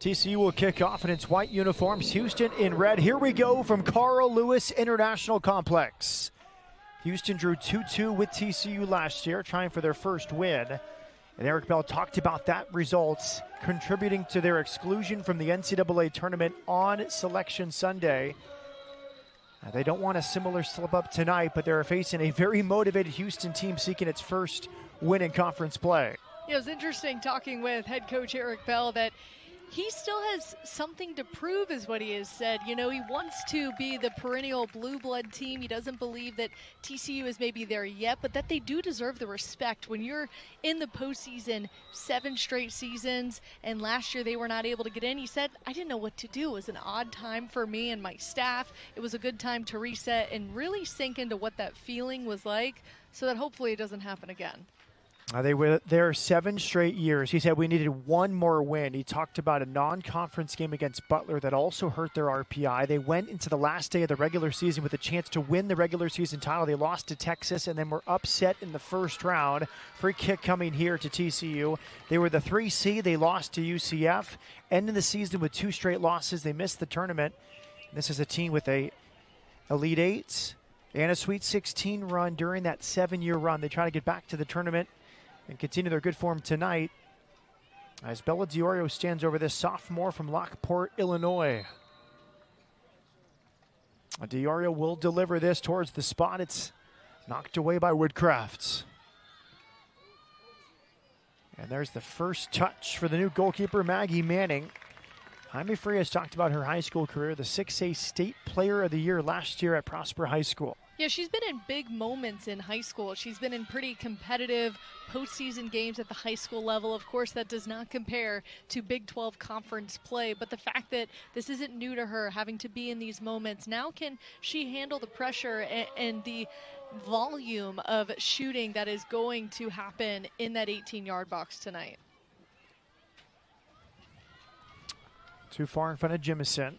TCU will kick off in its white uniforms, Houston in red. Here we go from Carl Lewis International Complex. Houston drew 2-2 with TCU last year, trying for their first win. And Eric Bell talked about that results contributing to their exclusion from the NCAA tournament on Selection Sunday. They don't want a similar slip-up tonight, but they're facing a very motivated Houston team seeking its first win in conference play. Yeah, it was interesting talking with head coach Eric Bell that he still has something to prove, is what he has said. You know, he wants to be the perennial blue blood team. He doesn't believe that TCU is maybe there yet, but that they do deserve the respect. When you're in the postseason 7 straight seasons, and last year they were not able to get in, he said, I didn't know what to do. It was an odd time for me and my staff. It was a good time to reset and really sink into what that feeling was like so that hopefully it doesn't happen again. They were there 7 straight years. He said we needed one more win. He talked about a non-conference game against Butler that also hurt their RPI. They went into the last day of the regular season with a chance to win the regular season title. They lost to Texas and then were upset in the first round. Free kick coming here to TCU. They were the 3 seed. They lost to UCF. Ending the season with 2 straight losses. They missed the tournament. This is a team with a Elite 8 and a Sweet 16 run during that 7-year run. They try to get back to the tournament and continue their good form tonight as Bella Diorio stands over this sophomore from Lockport, Illinois. Diorio will deliver this towards the spot. It's knocked away by Woodcraft. And there's the first touch for the new goalkeeper, Maggie Manning. Jaime Frias talked about her high school career, the 6A State Player of the Year last year at Prosper High School. Yeah, she's been in big moments in high school. She's been in pretty competitive postseason games at the high school level. Of course, that does not compare to Big 12 conference play, but the fact that this isn't new to her, having to be in these moments, now can she handle the pressure and the volume of shooting that is going to happen in that 18-yard box tonight? Too far in front of Jimison.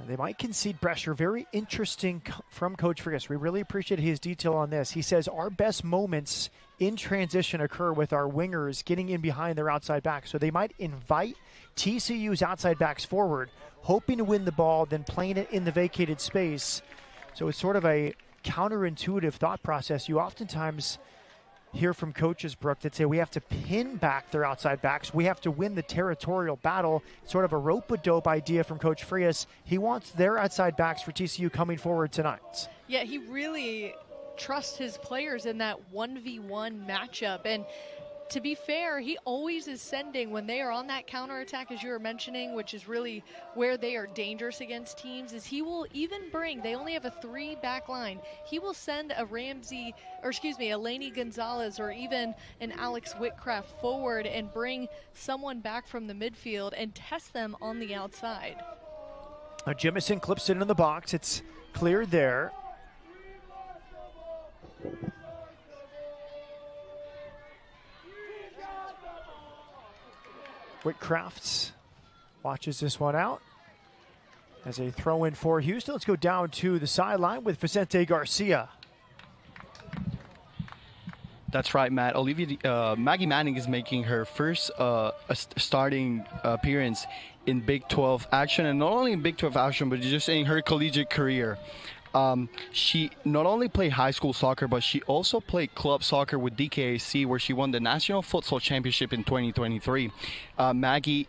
They might concede pressure. Very interesting from Coach Frias. We really appreciate his detail on this. He says our best moments in transition occur with our wingers getting in behind their outside backs. So they might invite TCU's outside backs forward, hoping to win the ball, then playing it in the vacated space. So it's sort of a counterintuitive thought process. You oftentimes hear from coaches, Brooke, that say we have to pin back their outside backs. We have to win the territorial battle. Sort of a rope-a-dope idea from Coach Frias. He wants their outside backs for TCU coming forward tonight. Yeah, he really trusts his players in that 1v1 matchup. And to be fair, he always is sending, when they are on that counterattack, as you were mentioning, which is really where they are dangerous against teams, is he will even bring, they only have a 3-back line. He will send a Lainey Gonzalez or even an Alex Whitcraft forward and bring someone back from the midfield and test them on the outside. Jimison clips it in the box. It's cleared there. Whitcraft watches this one out as a throw in for Houston. Let's go down to the sideline with Vicente Garcia. That's right, Matt. Maggie Manning is making her first starting appearance in Big 12 action, and not only in Big 12 action, but just in her collegiate career. She not only played high school soccer, but she also played club soccer with DKAC, where she won the National Futsal Championship in 2023. Maggie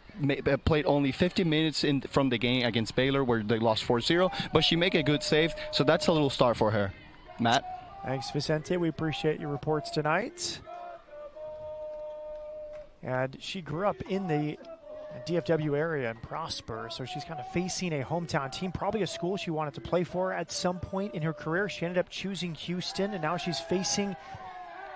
played only 50 minutes from the game against Baylor, where they lost 4-0, but she made a good save, so that's a little start for her. Matt? Thanks, Vicente. We appreciate your reports tonight. And she grew up in the DFW area in Prosper, so she's kind of facing a hometown team, probably a school she wanted to play for at some point in her career. She ended up choosing Houston, and now she's facing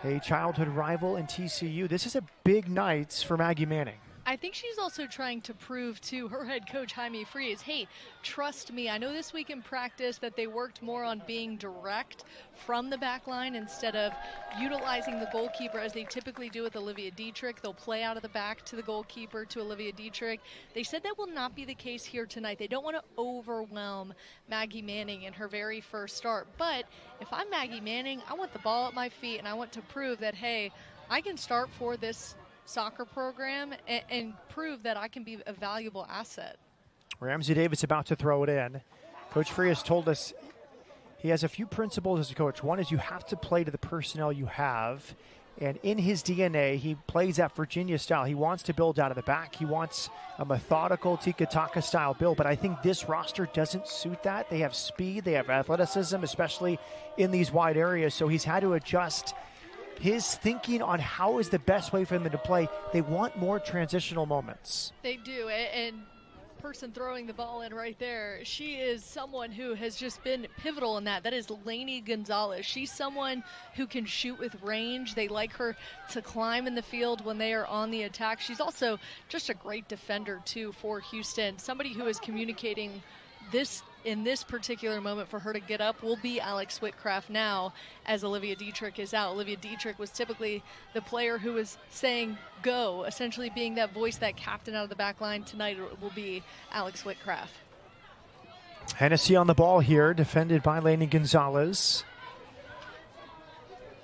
a childhood rival in TCU. This is a big night for Maggie Manning. I think she's also trying to prove to her head coach, Jaime Frias, hey, trust me. I know this week in practice that they worked more on being direct from the back line instead of utilizing the goalkeeper as they typically do with Olivia Dietrich. They'll play out of the back to the goalkeeper, to Olivia Dietrich. They said that will not be the case here tonight. They don't want to overwhelm Maggie Manning in her very first start. But if I'm Maggie Manning, I want the ball at my feet, and I want to prove that, hey, I can start for this soccer program and prove that I can be a valuable asset. Ramsey Davis about to throw it in. Coach Frias told us he has a few principles as a coach. One is you have to play to the personnel you have. And in his DNA, he plays that Virginia style. He wants to build out of the back. He wants a methodical tiki-taka style build. But I think this roster doesn't suit that. They have speed. They have athleticism, especially in these wide areas. So he's had to adjust his thinking on how is the best way for them to play. They want more transitional moments. They do. And person throwing the ball in right there, she is someone who has just been pivotal in that. That is Lainey Gonzalez. She's someone who can shoot with range. They like her to climb in the field when they are on the attack. She's also just a great defender too for Houston. Somebody who is communicating this in this particular moment for her to get up will be Alex Whitcraft now as Olivia Dietrich is out. Olivia Dietrich was typically the player who was saying go, essentially being that voice, that captain out of the back line. Tonight it will be Alex Whitcraft. Hennessy on the ball here, defended by Lainey Gonzalez.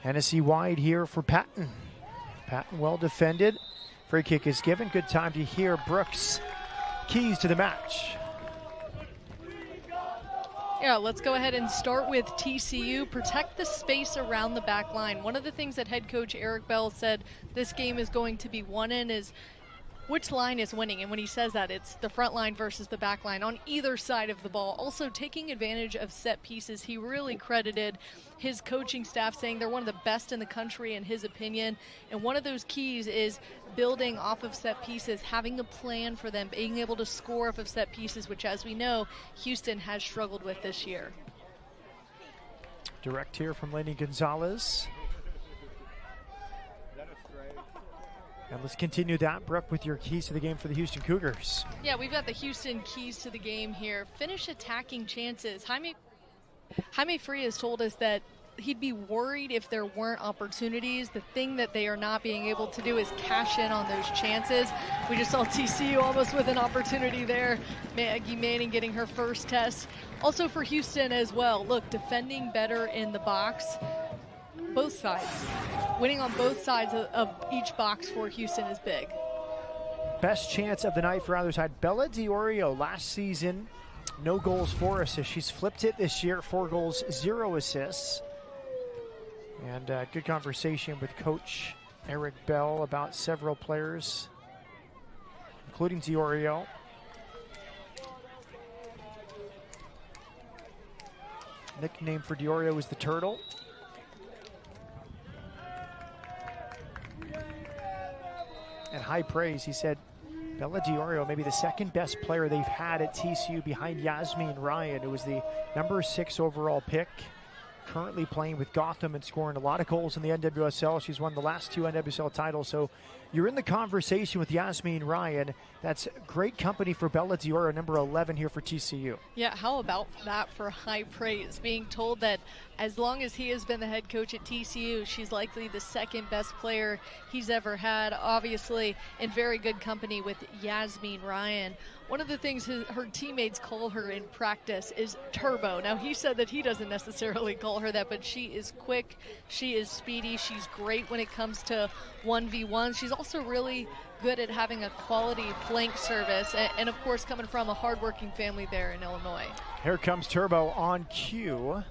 Hennessy wide here for Patton. Patton well defended. Free kick is given. Good time to hear Brooks' keys to the match. Yeah, let's go ahead and start with TCU. Protect the space around the back line. One of the things that head coach Eric Bell said this game is going to be won in is which line is winning. And when he says that, it's the front line versus the back line on either side of the ball. Also taking advantage of set pieces. He really credited his coaching staff, saying they're one of the best in the country in his opinion. And one of those keys is building off of set pieces, having a plan for them, being able to score off of set pieces, which, as we know, Houston has struggled with this year. Direct here from Lainey Gonzalez. And let's continue that, Brooke, with your keys to the game for the Houston Cougars. Yeah, we've got the Houston keys to the game here. Finish attacking chances. Jaime Frias told us that he'd be worried if there weren't opportunities. The thing that they are not being able to do is cash in on those chances. We just saw TCU almost with an opportunity there. Maggie Manning getting her first test. Also for Houston as well. Look, defending better in the box. Both sides. Winning on both sides of each box for Houston is big. Best chance of the night for either side. Bella Diorio last season, no goals, 4 assists. She's flipped it this year, 4 goals, 0 assists. And good conversation with Coach Eric Bell about several players, including Diorio. Nickname for Diorio is the Turtle. And high praise, he said Bella Diorio may be the second best player they've had at TCU behind Yasmin Ryan, who was the number 6 overall pick. Currently playing with Gotham and scoring a lot of goals in the NWSL. She's won the last 2 NWSL titles. So you're in the conversation with Yasmin Ryan. That's great company for Bella Diorio, number 11 here for TCU. Yeah, how about that for high praise? Being told that as long as he has been the head coach at TCU, she's likely the second best player he's ever had. Obviously in very good company with Yasmin Ryan. One of the things her teammates call her in practice is Turbo. Now, he said that he doesn't necessarily call her that, but she is quick, she is speedy, she's great when it comes to 1v1. She's also really good at having a quality flank service, and of course coming from a hardworking family there in Illinois. Here comes Turbo on cue.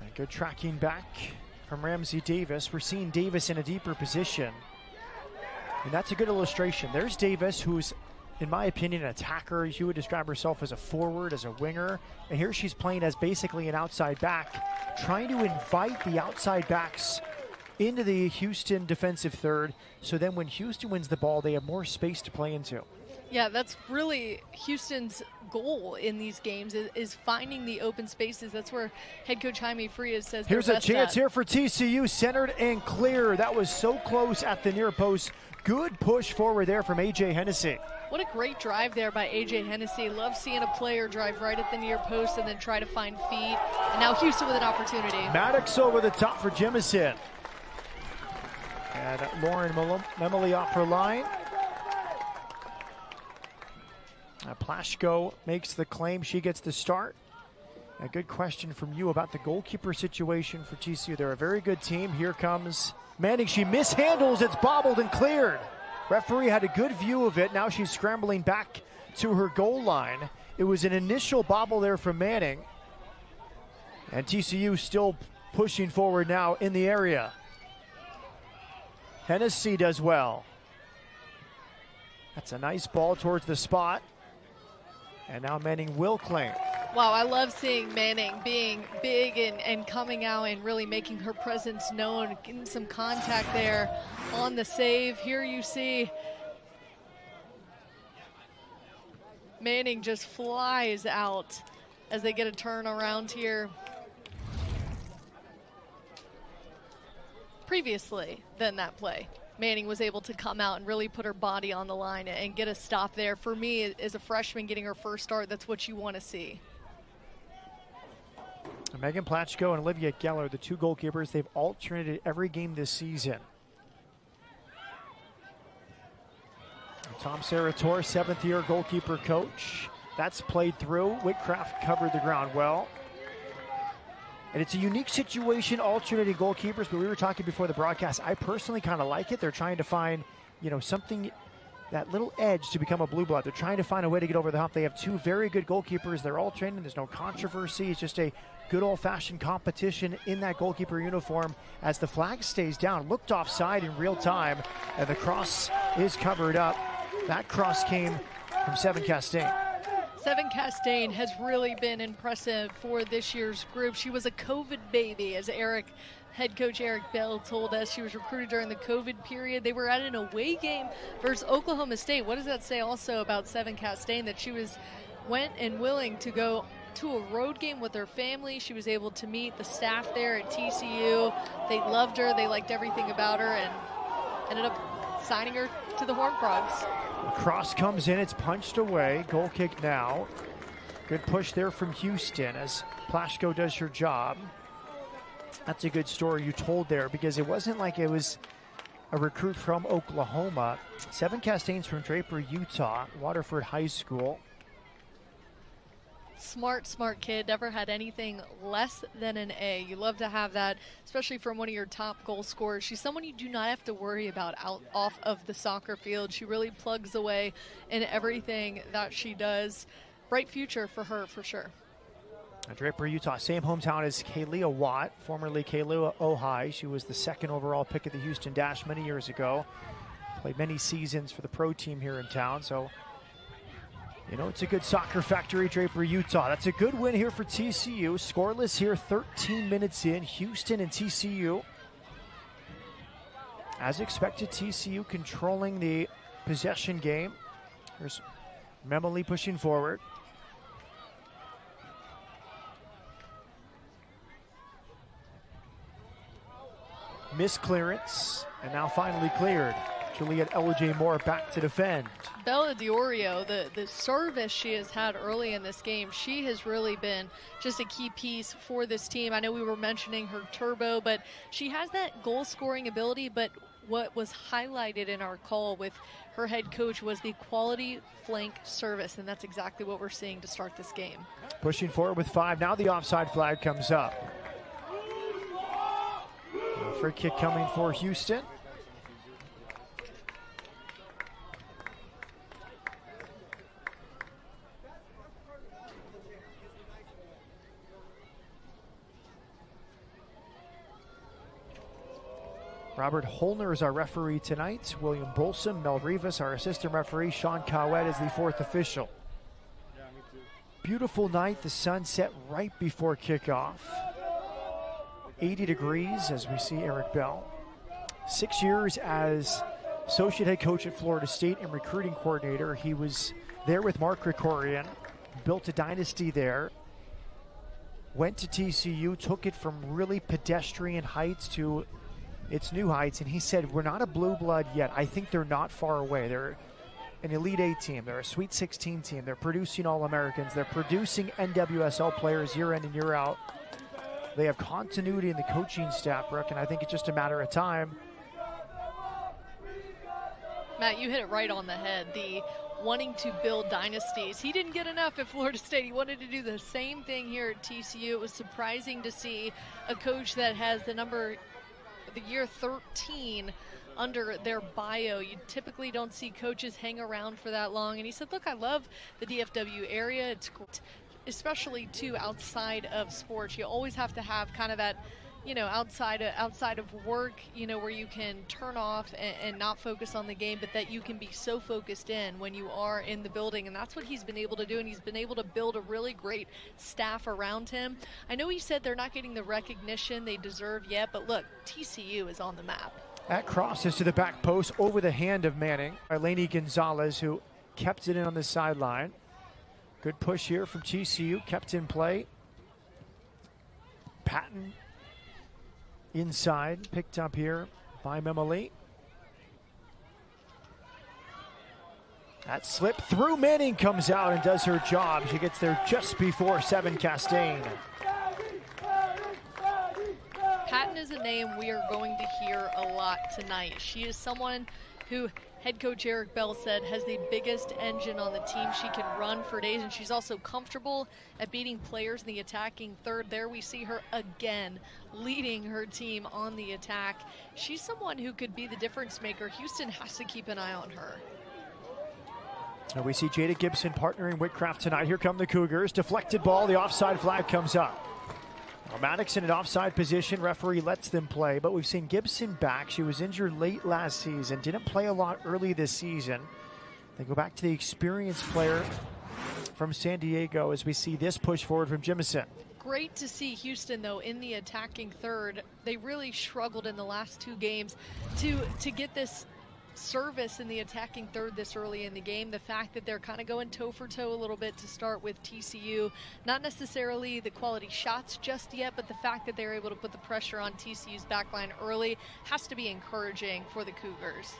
And good tracking back from Ramsey Davis. We're seeing Davis in a deeper position. And that's a good illustration. There's Davis, who's, in my opinion, an attacker. She would describe herself as a forward, as a winger. And here she's playing as basically an outside back, trying to invite the outside backs into the Houston defensive third. So then when Houston wins the ball, they have more space to play into. Yeah, that's really Houston's goal in these games is finding the open spaces. That's where head coach Jaime Frias says here's a chance here for TCU, centered and clear. That was so close at the near post. Good push forward there from A.J. Hennessy. What a great drive there by A.J. Hennessy. Love seeing a player drive right at the near post and then try to find feet. And now Houston with an opportunity. Maddox over the top for Jemison. And Lauren Memoli off her line. Plashko makes the claim. She gets the start. A good question from you about the goalkeeper situation for TCU. They're a very good team. Here comes Manning. She mishandles. It's bobbled and cleared. Referee had a good view of it. Now she's scrambling back to her goal line. It was an initial bobble there from Manning. And TCU still pushing forward now in the area. Hennessy does well. That's a nice ball towards the spot. And now Manning will claim. Wow, I love seeing Manning being big and coming out and really making her presence known, getting some contact there on the save. Here you see Manning just flies out as they get a turn around here. Previously than that play, Manning was able to come out and really put her body on the line and get a stop there. For me, as a freshman getting her first start, that's what you want to see. Megan Platchko and Olivia Geller, the two goalkeepers, they've alternated every game this season. Tom Sarator, 7th-year goalkeeper coach. That's played through. Whitcraft covered the ground well. And it's a unique situation, alternating goalkeepers, but we were talking before the broadcast. I personally kind of like it. They're trying to find, something, that little edge to become a blue blood. They're trying to find a way to get over the hump. They have two very good goalkeepers. They're all training. There's no controversy. It's just a good old-fashioned competition in that goalkeeper uniform as the flag stays down. Looked offside in real time, and the cross is covered up. That cross came from Seven Castaigne. Seven Castaigne has really been impressive for this year's group. She was a COVID baby, as head coach Eric Bell told us. She was recruited during the COVID period. They were at an away game versus Oklahoma State. What does that say also about Seven Castaigne? That she went and willing to go to a road game with her family. She was able to meet the staff there at TCU. They loved her. They liked everything about her and ended up signing her to the Horned Frogs. The cross comes in, it's punched away. Goal kick now. Good push there from Houston as Plashko does her job. That's a good story you told there, because it wasn't like it was a recruit from Oklahoma. Seven Castaigne's from Draper, Utah, Waterford High School. Smart kid, never had anything less than an A. You love to have that, especially from one of your top goal scorers. She's someone you do not have to worry about off of the soccer field. She really plugs away in everything that she does. Bright future for her, for sure. Draper, Utah, same hometown as Kalia Watt, formerly Kailua Ojai. She was the 2nd overall pick of the Houston Dash many years ago. Played many seasons for the pro team here in town, so it's a good soccer factory, Draper, Utah. That's a good win here for TCU. Scoreless here, 13 minutes in. Houston and TCU. As expected, TCU controlling the possession game. There's Memoli pushing forward. Missed clearance, and now finally cleared. Juliet LJ Moore back to defend. Bella Diorio, the service she has had early in this game, she has really been just a key piece for this team. I know we were mentioning her turbo, but she has that goal-scoring ability, but what was highlighted in our call with her head coach was the quality flank service, and that's exactly what we're seeing to start this game. Pushing forward with 5. Now the offside flag comes up. Free kick coming for Houston. Robert Holner is our referee tonight. William Bolson, Mel Rivas, our assistant referee. Sean Cowett is the 4th official. Beautiful night. The sun set right before kickoff. 80 degrees as we see Eric Bell. 6 years as associate head coach at Florida State and recruiting coordinator. He was there with Mark Krikorian, built a dynasty there. Went to TCU, took it from really pedestrian heights to its new heights, and he said, we're not a blue blood yet. I think they're not far away. They're an Elite 8 team. They're a Sweet 16 team. They're producing All-Americans. They're producing NWSL players year in and year out. They have continuity in the coaching staff, Brooke, and I think it's just a matter of time. Matt, you hit it right on the head. The wanting to build dynasties. He didn't get enough at Florida State. He wanted to do the same thing here at TCU. It was surprising to see a coach that has the year 13 under their bio. You typically don't see coaches hang around for that long. And he said, look, I love the DFW area. It's great, especially too outside of sports. You always have to have kind of that, outside of work, where you can turn off and not focus on the game, but that you can be so focused in when you are in the building. And that's what he's been able to do, and he's been able to build a really great staff around him. I know he said they're not getting the recognition they deserve yet, but look, TCU is on the map. That crosses to the back post over the hand of Manning. Eleni Gonzalez, who kept it in on the sideline. Good push here from TCU, kept in play. Patton inside, picked up here by Memoli. That slip through Manning comes out and does her job. She gets there just before 7 Castaigne. Patton is a name we are going to hear a lot tonight. She is someone who head coach Eric Bell said has the biggest engine on the team. She can run for days, and she's also comfortable at beating players in the attacking third. There we see her again leading her team on the attack. She's someone who could be the difference maker. Houston has to keep an eye on her. And we see Jada Gibson partnering Whitcraft tonight. Here come the Cougars. Deflected ball. The offside flag comes up. Maddox in an offside position. Referee lets them play, but we've seen Gibson back. She was injured late last season. Didn't play a lot early this season. They go back to the experienced player from San Diego as we see this push forward from Jimison. Great to see Houston, though, in the attacking third. They really struggled in the last 2 games to get this service in the attacking third this early in the game. The fact that they're kind of going toe for toe a little bit to start with TCU, not necessarily the quality shots just yet, but the fact that they're able to put the pressure on TCU's backline early has to be encouraging for the Cougars.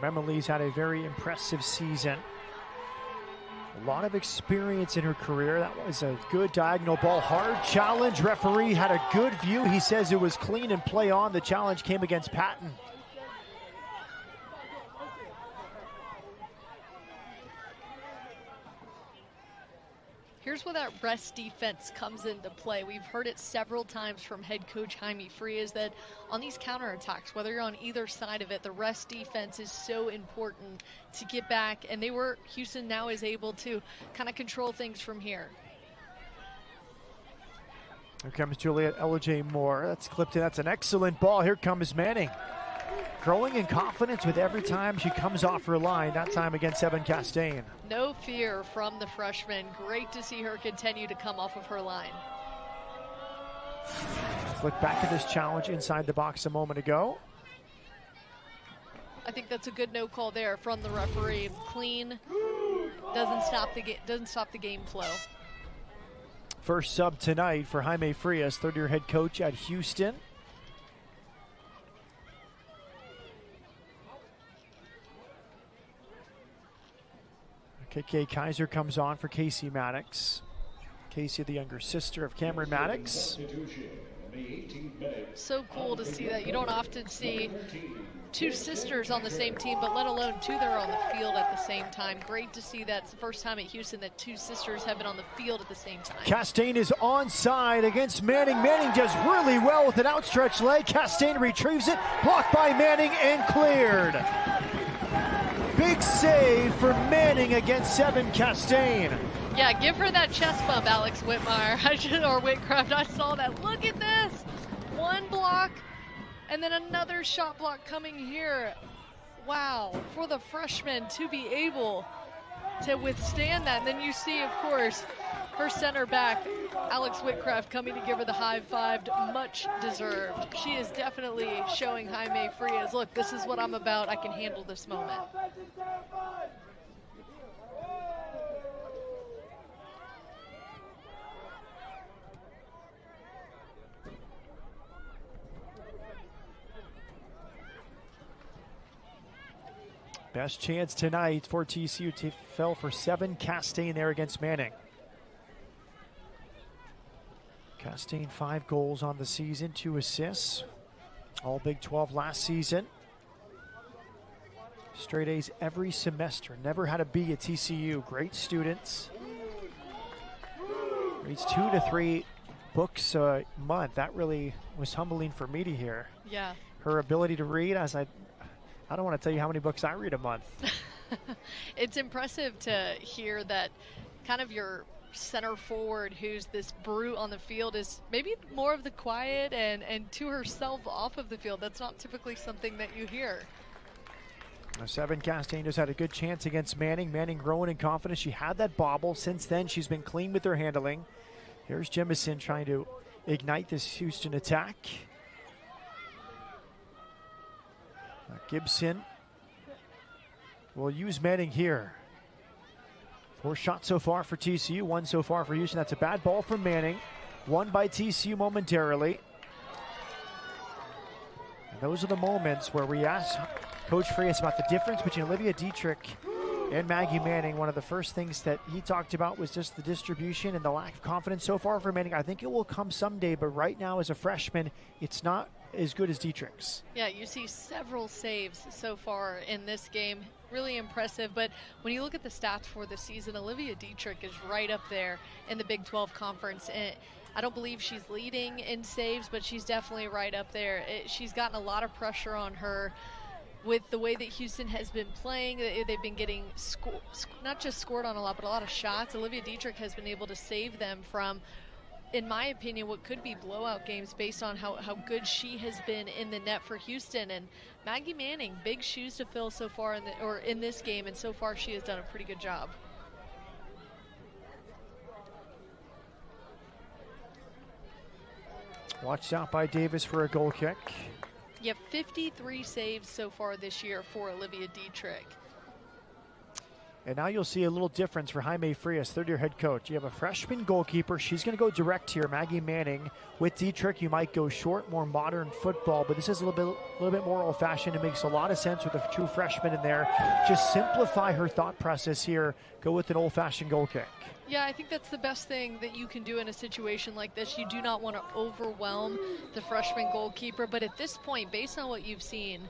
Memoli's had a very impressive season. A lot of experience in her career. That was a good diagonal ball. Hard challenge. Referee had a good view. He says it was clean and play on. The challenge came against Patton. Here's where that rest defense comes into play. We've heard it several times from head coach Jaime Frias that on these counterattacks, whether you're on either side of it, the rest defense is so important to get back. And Houston now is able to kind of control things from here. Here comes Juliet Ellijay Moore. That's clipped in. That's an excellent ball. Here comes Manning. Growing in confidence with every time she comes off her line, that time against 7 Castaigne. No fear from the freshman. Great to see her continue to come off of her line. Let's look back at this challenge inside the box a moment ago. I think that's a good no call there from the referee. Clean, doesn't stop the game flow. First sub tonight for Jaime Frias, third-year head coach at Houston. KK Kaiser comes on for Casey Maddox. Casey, the younger sister of Cameron Maddox. So cool to see that. You don't often see 2 sisters on the same team, but let alone 2 that are on the field at the same time. Great to see that. It's the first time at Houston that 2 sisters have been on the field at the same time. Castaigne is onside against Manning. Manning does really well with an outstretched leg. Castaigne retrieves it, blocked by Manning and cleared. Big save for Manning against 7 Castaigne. Yeah, give her that chest bump, Alex Whitmire, or Whitcraft. I saw that. Look at this. 1 block, and then another shot block coming here. Wow, for the freshman to be able to withstand that. And then you see, of course, her center back, Alex Whitcraft, coming to give her the high-fived, much deserved. She is definitely showing Jaime Frias, look, this is what I'm about. I can handle this moment. Best chance tonight for TCU. Fell for 7. Castaigne there against Manning. Castaigne 5 goals on the season, 2 assists. All Big 12 last season. Straight A's every semester. Never had a B at TCU. Great students. Reads 2 to 3 books a month. That really was humbling for me to hear. Yeah. Her ability to read, as I don't want to tell you how many books I read a month. It's impressive to hear that kind of your center forward, who's this brute on the field, is maybe more of the quiet and to herself off of the field. That's not typically something that you hear. 7. Castaigne just had a good chance against Manning. Manning growing in confidence. She had that bobble. Since then, she's been clean with her handling. Here's Jemison trying to ignite this Houston attack. Gibson will use Manning here. 4 shots so far for TCU, 1 so far for Houston. That's a bad ball from Manning. Won by TCU momentarily. And those are the moments where we ask Coach Frias about the difference between Olivia Dietrich and Maggie Manning. One of the first things that he talked about was just the distribution and the lack of confidence so far for Manning. I think it will come someday, but right now as a freshman, it's not as good as Dietrich's. Yeah, you see several saves so far in this game. Really impressive, but when you look at the stats for the season, Olivia Dietrich is right up there in the Big 12 Conference. And I don't believe she's leading in saves, but she's definitely right up there. She's gotten a lot of pressure on her with the way that Houston has been playing. They've been getting not just scored on a lot, but a lot of shots. Olivia Dietrich has been able to save them from, in my opinion, what could be blowout games based on how good she has been in the net for Houston. And Maggie Manning, big shoes to fill so far in this game, and so far she has done a pretty good job. Watched out by Davis for a goal kick. You have 53 saves so far this year for Olivia Dietrich. And now you'll see a little difference for Jaime Frias, third-year head coach. You have a freshman goalkeeper. She's going to go direct here, Maggie Manning. With Dietrich, you might go short, more modern football, but this is a little bit more old-fashioned. It makes a lot of sense with a true freshman in there. Just simplify her thought process here. Go with an old-fashioned goal kick. Yeah, I think that's the best thing that you can do in a situation like this. You do not want to overwhelm the freshman goalkeeper, but at this point, based on what you've seen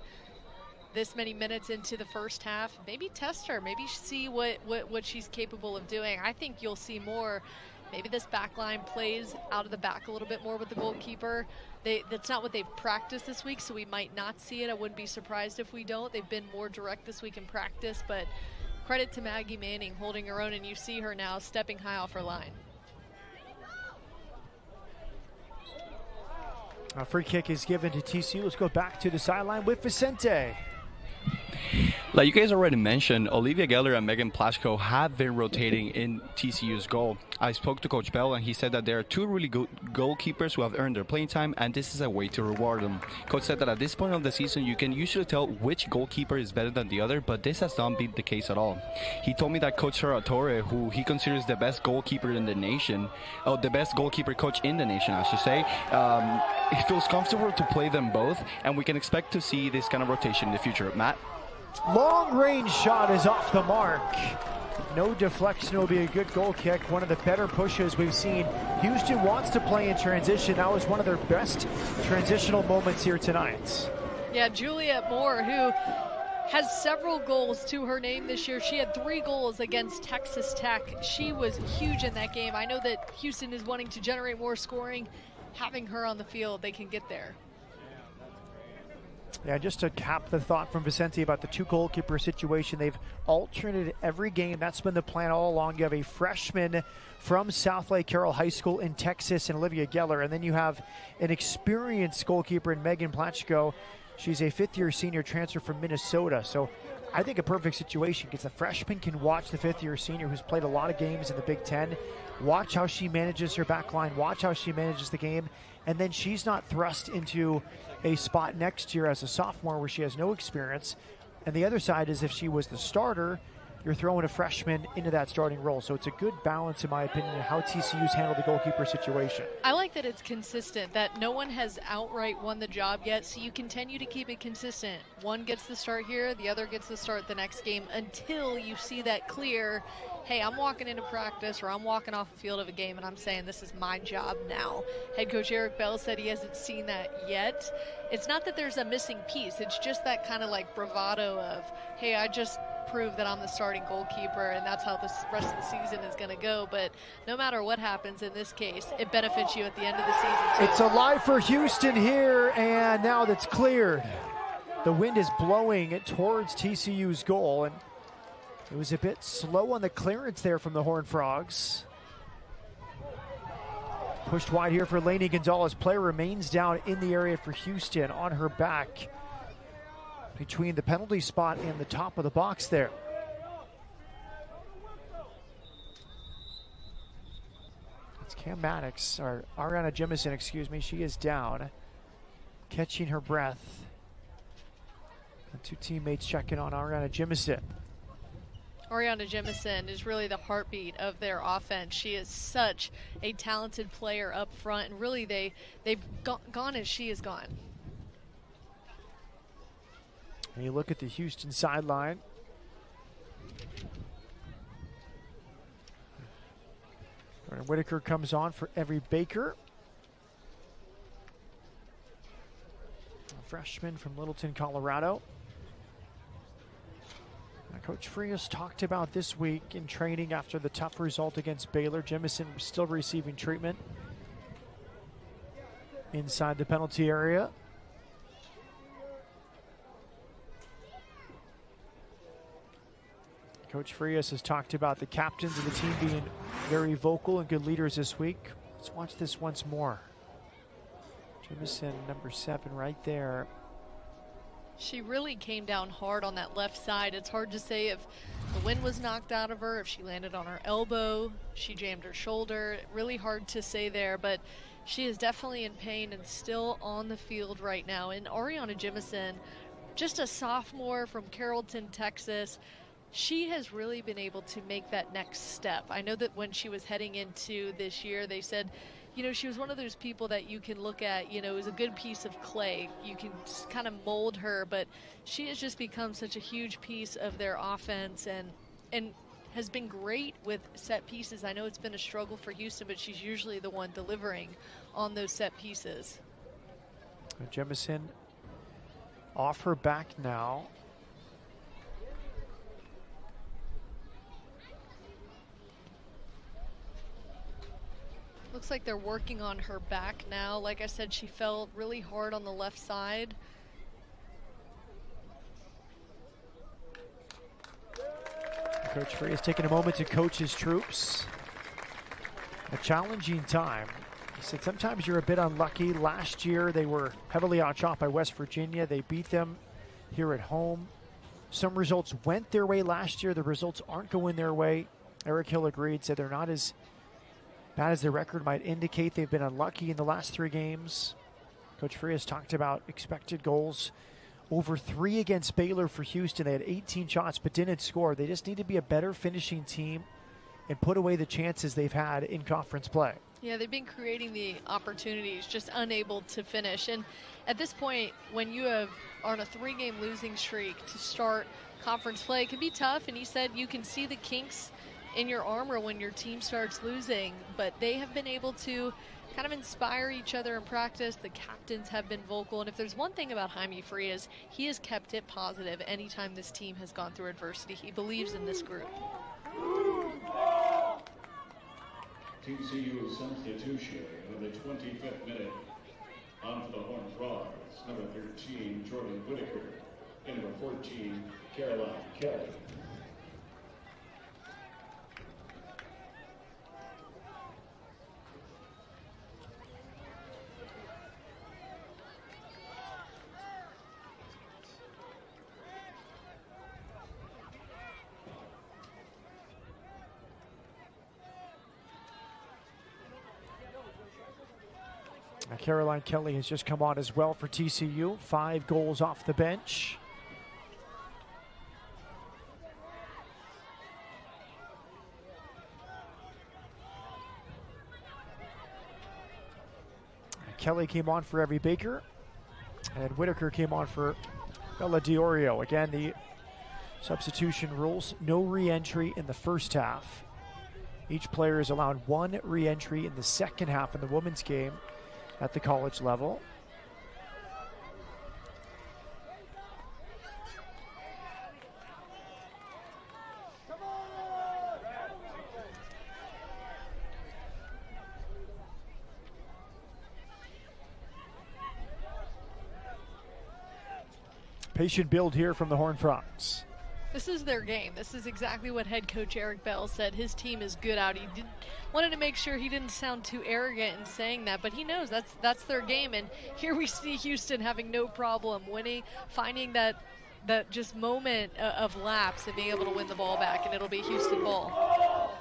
this many minutes into the first half, maybe test her, maybe see what she's capable of doing. I think you'll see more. Maybe this back line plays out of the back a little bit more with the goalkeeper. That's not what they've practiced this week, so we might not see it. I wouldn't be surprised if we don't. They've been more direct this week in practice, but credit to Maggie Manning holding her own, and you see her now stepping high off her line. A free kick is given to TCU. Let's go back to the sideline with Vicente. Like you guys already mentioned, Olivia Geller and Megan Plaschko have been rotating in TCU's goal. I spoke to Coach Bell, and he said that there are 2 really good goalkeepers who have earned their playing time, and this is a way to reward them. Coach said that at this point of the season, you can usually tell which goalkeeper is better than the other, but this has not been the case at all. He told me that Coach Torre, who he considers the best goalkeeper in the nation, the best goalkeeper coach in the nation, I should say, he feels comfortable to play them both, and we can expect to see this kind of rotation in the future. Matt? Long range shot is off the mark. No deflection will be a good goal kick. One of the better pushes we've seen. Houston wants to play in transition. That was one of their best transitional moments here tonight. Yeah, Juliet Moore, who has several goals to her name this year. She had 3 goals against Texas Tech. She was huge in that game. I know that Houston is wanting to generate more scoring. Having her on the field, they can get there. Yeah, just to cap the thought from Vicente about the 2 goalkeeper situation, they've alternated every game. That's been the plan all along. You have a freshman from South Lake Carroll High School in Texas, and Olivia Geller, and then you have an experienced goalkeeper in Megan Plaschko. She's a 5th-year senior transfer from Minnesota. So I think a perfect situation because the freshman can watch the 5th-year senior who's played a lot of games in the Big Ten, watch how she manages her back line, watch how she manages the game, and then she's not thrust into a spot next year as a sophomore where she has no experience. And the other side is if she was the starter, you're throwing a freshman into that starting role. So it's a good balance, in my opinion, in how TCU's handled the goalkeeper situation. I like that it's consistent, that no one has outright won the job yet, so you continue to keep it consistent. One gets the start here, the other gets the start the next game, until you see that clear, hey, I'm walking into practice or I'm walking off the field of a game and I'm saying this is my job now. Head coach Eric Bell said he hasn't seen that yet. It's not that there's a missing piece, it's just that kind of like bravado of, hey, I just prove that I'm the starting goalkeeper and that's how the rest of the season is going to go. But no matter what happens in this case, it benefits you at the end of the season too. It's alive for Houston here, and now that's cleared. The wind is blowing towards TCU's goal, and it was a bit slow on the clearance there from the Horned Frogs. Pushed wide here for Lainey Gonzalez. Player remains down in the area for Houston on her back, between the penalty spot and the top of the box there. It's Cam Maddox, or Ariana Jemison, excuse me. She is down, catching her breath. And two teammates checking on Ariana Jemison. Ariana Jemison is really the heartbeat of their offense. She is such a talented player up front, and really they've gone as she has gone. And you look at the Houston sideline. Jordan Whitaker comes on for Evie Baker, a freshman from Littleton, Colorado. Now, Coach Frias talked about this week in training after the tough result against Baylor. Jemison still receiving treatment inside the penalty area. Coach Frias has talked about the captains of the team being very vocal and good leaders this week. Let's watch this once more. Jemison, number 7, right there. She really came down hard on that left side. It's hard to say if the wind was knocked out of her, if she landed on her elbow, she jammed her shoulder. Really hard to say there, but she is definitely in pain and still on the field right now. And Ariana Jemison, just a sophomore from Carrollton, Texas, she has really been able to make that next step. I know that when she was heading into this year, they said, you know, she was one of those people that you can look at, you know, as a good piece of clay. You can kind of mold her, but she has just become such a huge piece of their offense and has been great with set pieces. I know it's been a struggle for Houston, but she's usually the one delivering on those set pieces. Jemison off her back now. Looks like they're working on her back now. Like I said, she fell really hard on the left side. Coach Free is taking a moment to coach his troops. A challenging time. He said sometimes you're a bit unlucky. Last year they were heavily outshot by West Virginia. They beat them here at home. Some results went their way last year. The results aren't going their way. Eric Hill agreed, said they're not as bad as their record might indicate. They've been unlucky in the last 3 games. Coach Frias talked about expected goals. Over 3 against Baylor for Houston. They had 18 shots but didn't score. They just need to be a better finishing team and put away the chances they've had in conference play. Yeah, they've been creating the opportunities, just unable to finish. And at this point, when you are on a 3-game losing streak to start conference play, it can be tough. And he said you can see the kinks in your armor when your team starts losing, but they have been able to kind of inspire each other in practice. The captains have been vocal, and if there's one thing about Jaime Frias, he has kept it positive anytime this team has gone through adversity. He believes in this group. TCU substitution in the 25th minute. On for the Horned Frogs, number 13, Jordan Whitaker, and number 14, Caroline Kelly. Caroline Kelly has just come on as well for TCU. 5 goals off the bench. Kelly came on for Evie Baker, and Whitaker came on for Bella Diorio. Again, the substitution rules, no re-entry in the first half. Each player is allowed one re-entry in the second half in the women's game at the college level. Patient build here from the Horned Frogs. This is their game. This is exactly what head coach Eric Bell said. His team is good out. He wanted to make sure he didn't sound too arrogant in saying that, but he knows that's their game. And here we see Houston having no problem winning, finding that just moment of lapse and being able to win the ball back, and it'll be Houston ball.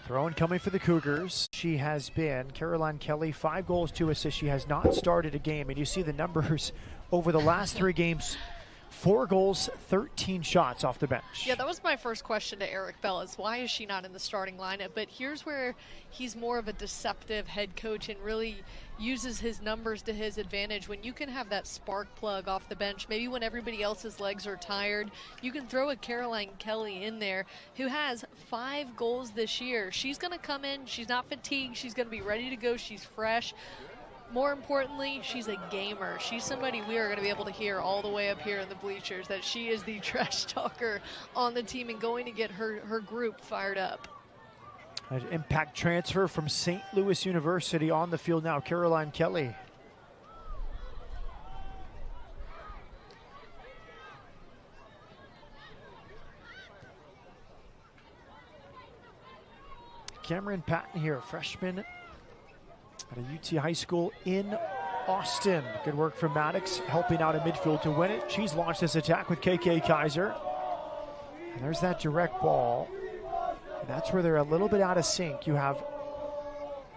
Throw in coming for the Cougars. She has been, Caroline Kelly, 5 goals, 2 assists. She has not started a game, and you see the numbers over the last 3 games. 4 goals, 13 shots off the bench. Yeah, that was my first question to Eric Bell, is why is she not in the starting lineup? But here's where he's more of a deceptive head coach and really uses his numbers to his advantage. When you can have that spark plug off the bench, maybe when everybody else's legs are tired, you can throw a Caroline Kelly in there who has 5 goals this year. She's going to come in. She's not fatigued. She's going to be ready to go. She's fresh. More importantly, she's a gamer. She's somebody we are going to be able to hear all the way up here in the bleachers, that she is the trash talker on the team and going to get her group fired up. An impact transfer from St. Louis University on the field now, Caroline Kelly. Cameron Patton here, freshman at a UT High School in Austin. Good work from Maddox, helping out in midfield to win it. She's launched this attack with KK Kaiser. And there's that direct ball. And that's where they're a little bit out of sync. You have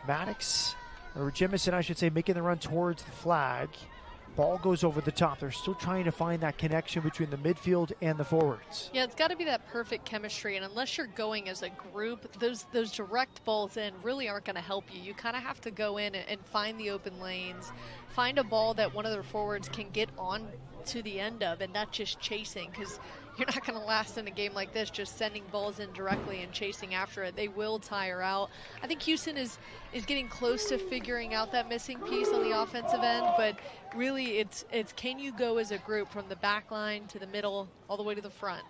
Maddox, or Jemison, I should say, making the run towards the flag. Ball goes over the top. They're still trying to find that connection between the midfield and the forwards. Yeah, it's got to be that perfect chemistry, and unless you're going as a group, those direct balls in really aren't going to help you. You kind of have to go in and find the open lanes, find a ball that one of their forwards can get on to the end of and not just chasing, because you're not going to last in a game like this just sending balls in directly and chasing after it. They will tire out. I think Houston is getting close to figuring out that missing piece on the offensive end, but really it's can you go as a group from the back line to the middle all the way to the front.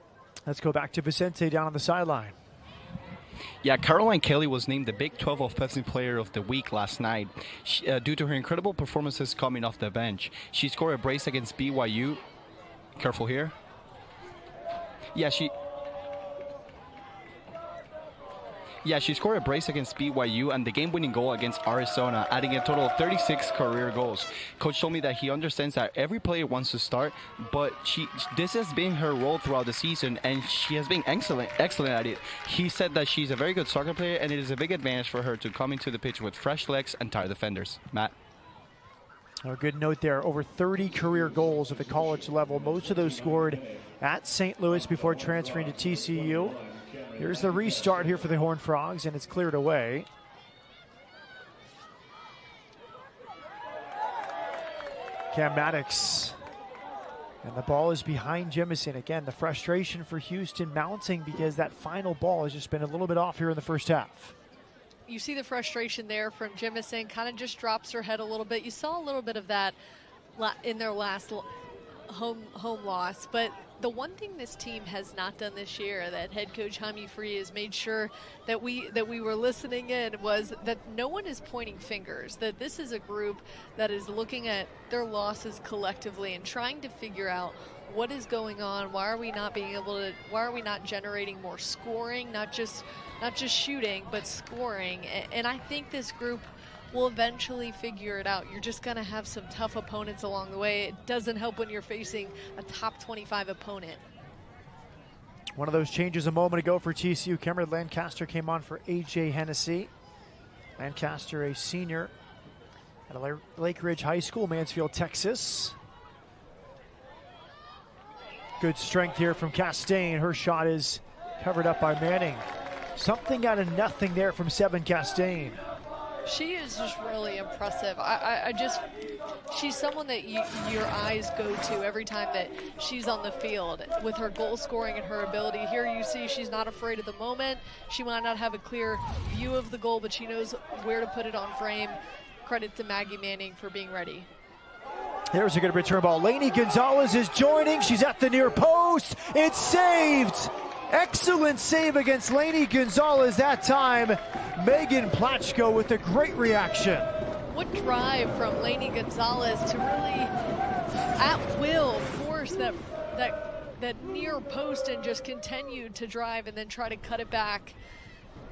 Let's go back to Vicente down on the sideline. Yeah, Caroline Kelly was named the Big 12 Offensive Player of the Week last night due to her incredible performances coming off the bench. She scored a brace against BYU. Careful here. Yeah, she scored a brace against BYU and the game-winning goal against Arizona, adding a total of 36 career goals. Coach told me that he understands that every player wants to start, but this has been her role throughout the season, and she has been excellent at it. He said that she's a very good soccer player, and it is a big advantage for her to come into the pitch with fresh legs and tired defenders. Matt? A good note there. Over 30 career goals at the college level. Most of those scored at St. Louis before transferring to TCU. Here's the restart here for the Horned Frogs, and it's cleared away. Cam Maddox. And the ball is behind Jemison. Again, the frustration for Houston mounting because that final ball has just been a little bit off here in the first half. You see the frustration there from Jemison, kind of just drops her head a little bit. You saw a little bit of that in their last home loss, but the one thing this team has not done this year that head coach Jaime Free has made sure that we were listening in was that no one is pointing fingers, that this is a group that is looking at their losses collectively and trying to figure out what is going on. Why are we not generating more scoring, not just shooting, but scoring? And I think this group will eventually figure it out. You're just going to have some tough opponents along the way. It doesn't help when you're facing a top 25 opponent. One of those changes a moment ago for TCU. Cameron Lancaster came on for A.J. Hennessy. Lancaster, a senior at Lake Ridge High School, Mansfield, Texas. Good strength here from Castaigne. Her shot is covered up by Manning. Something out of nothing there from Seven Castaigne. She is just really impressive. She's someone that your eyes go to every time that she's on the field with her goal scoring and her ability. Here you see she's not afraid of the moment. She might not have a clear view of the goal, but she knows where to put it on frame. Credit to Maggie Manning for being ready. There's a good return ball. Lainey Gonzalez is joining. She's at the near post. It's saved. Excellent save against Lainey Gonzalez that time. Megan Platchko with a great reaction. What drive from Lainey Gonzalez to really, at will, force that near post and just continue to drive and then try to cut it back.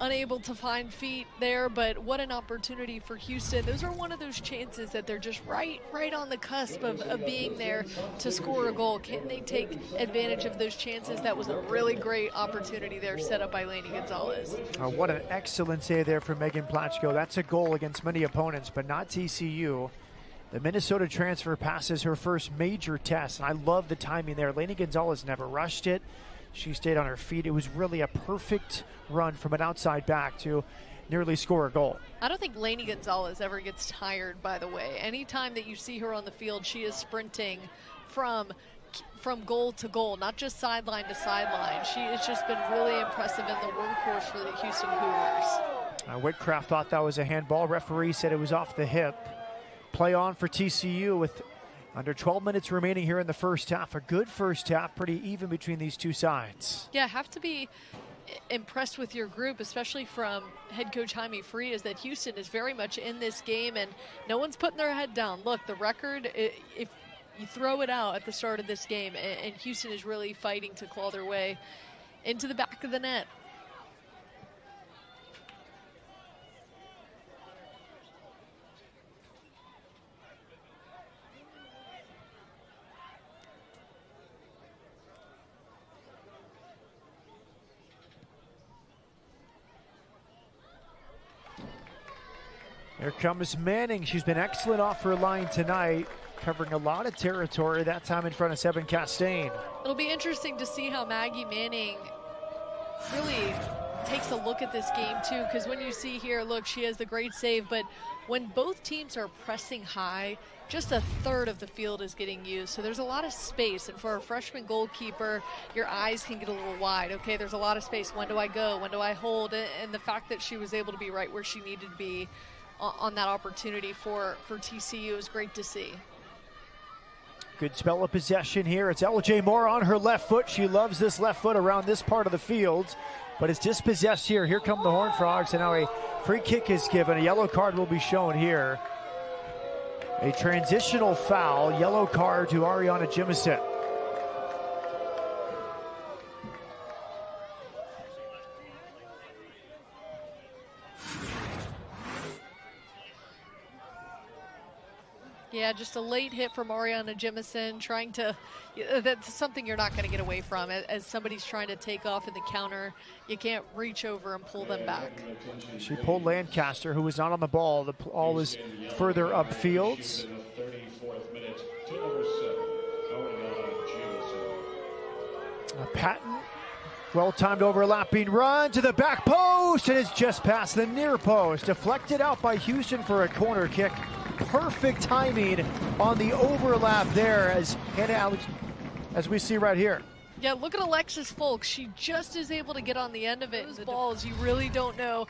Unable to find feet there, but what an opportunity for Houston. Those are one of those chances that they're just right on the cusp of being there to score a goal. Can they take advantage of those chances? That was a really great opportunity there set up by Lainey Gonzalez. What an excellent save there from Megan Platchko. That's a goal against many opponents, but not TCU. The Minnesota transfer passes her first major test, and I love the timing there. Lainey Gonzalez never rushed it. She stayed on her feet. It was really a perfect run from an outside back to nearly score a goal. I don't think Lainey Gonzalez ever gets tired, by the way. Anytime that you see her on the field, she is sprinting from goal to goal, not just sideline to sideline. She has just been really impressive in the workhorse for the Houston Cougars. Whitcraft thought that was a handball. Referee said it was off the hip. Play on for TCU with under 12 minutes remaining here in the first half. A good first half, pretty even between these two sides. Yeah, have to be impressed with your group, especially from head coach Jaime Frias, that Houston is very much in this game and no one's putting their head down. Look, the record, if you throw it out at the start of this game, and Houston is really fighting to claw their way into the back of the net. Here comes Manning. She's been excellent off her line tonight, covering a lot of territory, that time in front of Seven Castaigne. It'll be interesting to see how Maggie Manning really takes a look at this game too, because when you see here, look, she has the great save, but when both teams are pressing high, just a third of the field is getting used. So there's a lot of space, and for a freshman goalkeeper, your eyes can get a little wide. Okay, there's a lot of space. When do I go? When do I hold? And the fact that she was able to be right where she needed to be on that opportunity for TCU is great to see. Good spell of possession here. It's LJ Moore on her left foot. She loves this left foot around this part of the field, but it's dispossessed here. Here come the Horned Frogs, and now a free kick is given. A yellow card will be shown here. A transitional foul, yellow card to Ariana Jimison. Yeah, just a late hit from Ariana Jimison, trying to, that's something you're not going to get away from. As somebody's trying to take off in the counter, you can't reach over and pull them back. She pulled Lancaster, who was not on the ball. The ball was further upfield. Patton, well-timed overlapping run to the back post, and it's just past the near post. Deflected out by Houston for a corner kick. Perfect timing on the overlap there, as Hannah Alex, as we see right here. Yeah, look at Alexis Folks. She just is able to get on the end of it. Those balls, you really don't know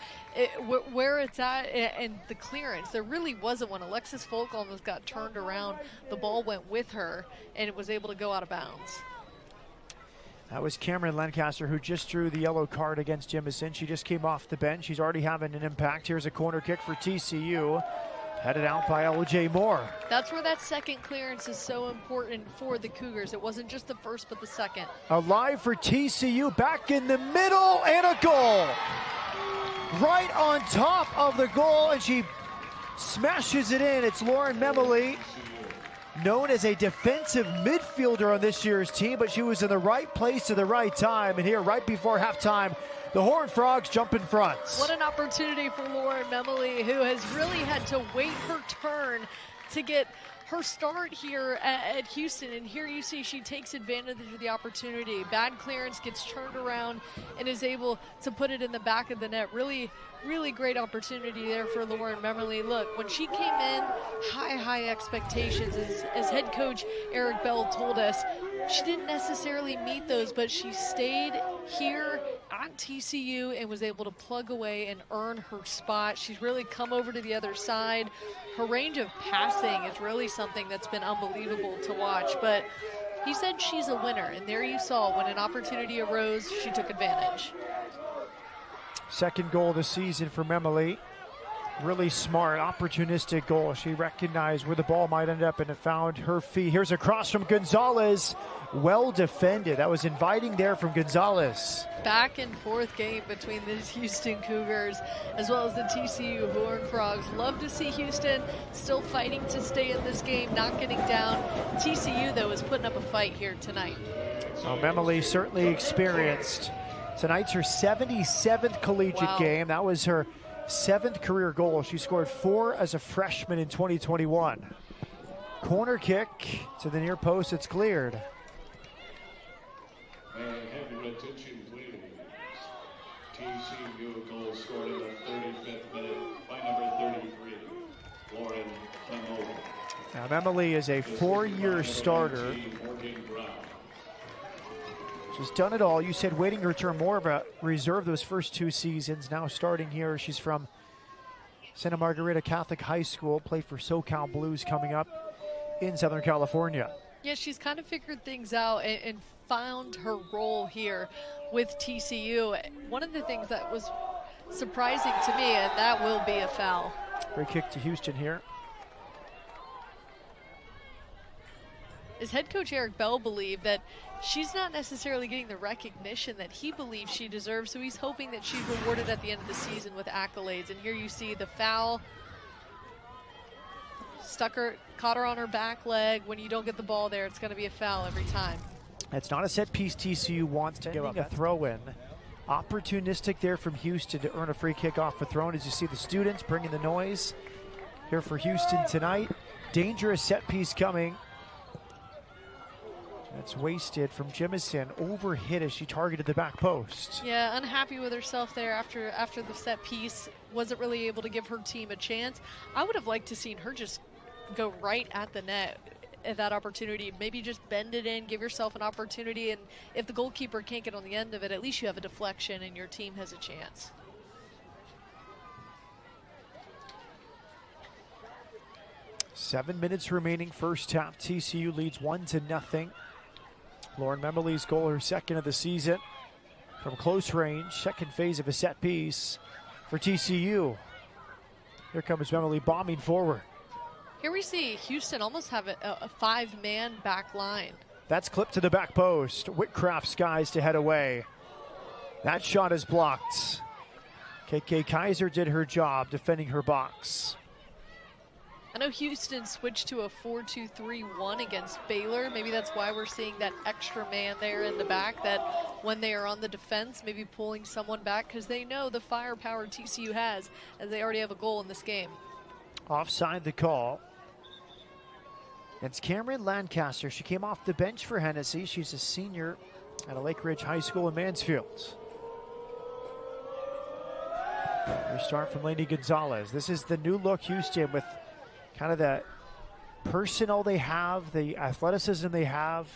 where it's at and the clearance. There really wasn't one. Alexis Folk almost got turned around. The ball went with her, and it was able to go out of bounds. That was Cameron Lancaster, who just drew the yellow card against Jimison. She just came off the bench. She's already having an impact. Here's a corner kick for TCU. Headed out by LJ Moore. That's where that second clearance is so important for the Cougars. It wasn't just the first, but the second. Alive for TCU, back in the middle, and a goal. Right on top of the goal, and she smashes it in. It's Lauren Memoli, known as a defensive midfielder on this year's team, but she was in the right place at the right time. And here, right before halftime, the Horned Frogs jump in front. What an opportunity for Lauren Memoli, who has really had to wait her turn to get her start here at Houston, and here you see she takes advantage of the opportunity. Bad clearance, gets turned around, and is able to put it in the back of the net. Really, really great opportunity there for Lauren Memmerly. Look, when she came in, high expectations, as head coach Eric Bell told us. She didn't necessarily meet those, but she stayed here at TCU and was able to plug away and earn her spot. She's really come over to the other side. Her range of passing is really something that's been unbelievable to watch, but he said she's a winner, and there you saw when an opportunity arose, she took advantage. Second goal of the season for Memmerly. Really smart, opportunistic goal. She recognized where the ball might end up and it found her feet. Here's a cross from Gonzalez. Well defended. That was inviting there from Gonzalez. Back and forth game between the Houston Cougars as well as the TCU Horned Frogs. Love to see Houston still fighting to stay in this game, not getting down. TCU, though, is putting up a fight here tonight. Well, Memmerly certainly experienced. Tonight's her 77th collegiate game. That was her 7th career goal. She scored 4 as a freshman in 2021. Corner kick to the near post. It's cleared. Heavy attention, please. TCU goal scored in the 35th minute by number 33, Lauren Memmerly. Now, Memmerly is a 4-year starter. She's done it all. You said waiting her turn, more of a reserve those first 2 seasons. Now starting here, she's from Santa Margarita Catholic High School, played for SoCal Blues coming up in Southern California. Yeah, she's kind of figured things out and found her role here with TCU. One of the things that was surprising to me, and that will be a foul. Free kick to Houston here. Is head coach Eric Bell believe that she's not necessarily getting the recognition that he believes she deserves, so he's hoping that she's rewarded at the end of the season with accolades. And here you see the foul. Caught her on her back leg. When you don't get the ball there, it's going to be a foul every time. That's not a set piece TCU wants to give up. A throw-in. Opportunistic there from Houston to earn a free kick off a throw-in. As you see the students bringing the noise here for Houston tonight. Dangerous set piece coming. That's wasted from Jemison. Overhit as she targeted the back post. Yeah, unhappy with herself there after the set piece. Wasn't really able to give her team a chance. I would have liked to seen her just go right at the net at that opportunity. Maybe just bend it in, give yourself an opportunity, and if the goalkeeper can't get on the end of it, at least you have a deflection and your team has a chance. Seven minutes remaining, first half. TCU leads 1-0. Lauren Memmerly's goal, her second of the season. From close range, second phase of a set piece for TCU. Here comes Memmerly bombing forward. Here we see Houston almost have a 5-man back line. That's clipped to the back post. Whitcraft skies to head away. That shot is blocked. KK Kaiser did her job defending her box. I know Houston switched to a 4-2-3-1 against Baylor. Maybe that's why we're seeing that extra man there in the back, that when they are on the defense, maybe pulling someone back because they know the firepower TCU has, as they already have a goal in this game. Offside the call. It's Cameron Lancaster. She came off the bench for Hennessy. She's a senior at a Lake Ridge High School in Mansfield. Restart from Lainey Gonzalez. This is the new look Houston with kind of the personnel they have, the athleticism they have.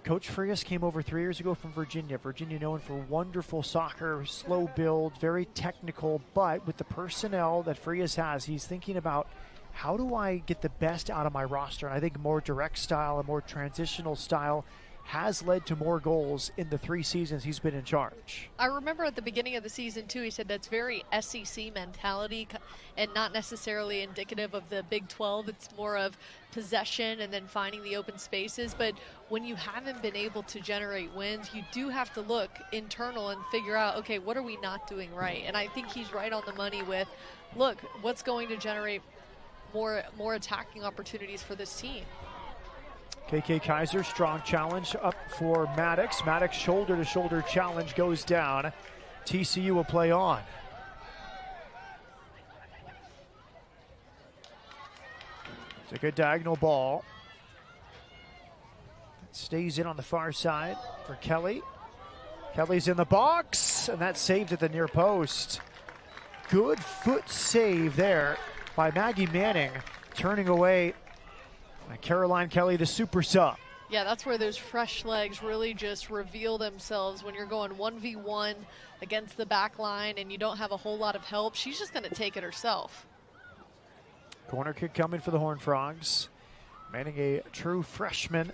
Coach Frias came over 3 years ago from Virginia. Virginia known for wonderful soccer, slow build, very technical, but with the personnel that Frias has, he's thinking about how do I get the best out of my roster? And I think more direct style and more transitional style has led to more goals in the 3 seasons he's been in charge. I remember at the beginning of the season, too, he said that's very SEC mentality and not necessarily indicative of the Big 12. It's more of possession and then finding the open spaces. But when you haven't been able to generate wins, you do have to look internal and figure out, okay, what are we not doing right? And I think he's right on the money with, look, what's going to generate more attacking opportunities for this team. KK Kaiser, strong challenge up for Maddox. Maddox shoulder-to-shoulder challenge goes down. TCU will play on. a good diagonal ball. It stays in on the far side for Kelly. Kelly's in the box, and that's saved at the near post. Good foot save there by Maggie Manning, turning away Caroline Kelly, the super sub. Yeah, that's where those fresh legs really just reveal themselves when you're going 1v1 against the back line and you don't have a whole lot of help. She's just going to take it herself. Corner kick coming for the Horned Frogs. Manning, a true freshman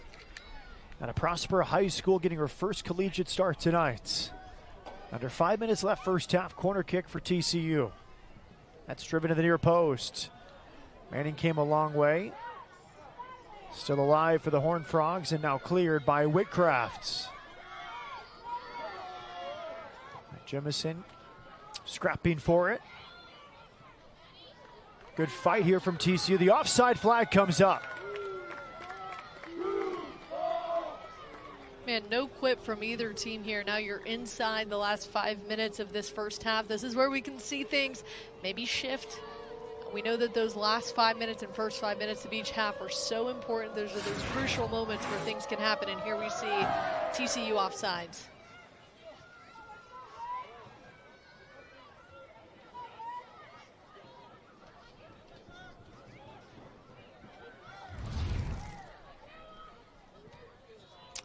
at a Prospero High School, getting her first collegiate start tonight. Under 5 minutes left first half, corner kick for TCU. That's driven to the near post. Manning came a long way. Still alive for the Horned Frogs and now cleared by Whitcraft. Jemison scrapping for it. Good fight here from TCU. The offside flag comes up. Man, no quit from either team here. Now you're inside the last 5 minutes of this first half. This is where we can see things maybe shift. We know that those last 5 minutes and first 5 minutes of each half are so important. Those are those crucial moments where things can happen, and here we see TCU offsides.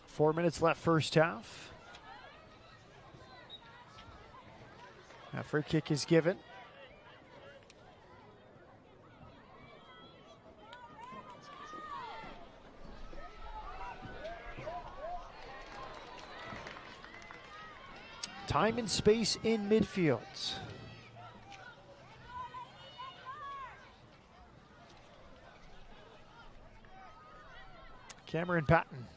Four minutes left first half. A free kick is given. Time and space in midfield. Cameron Patton.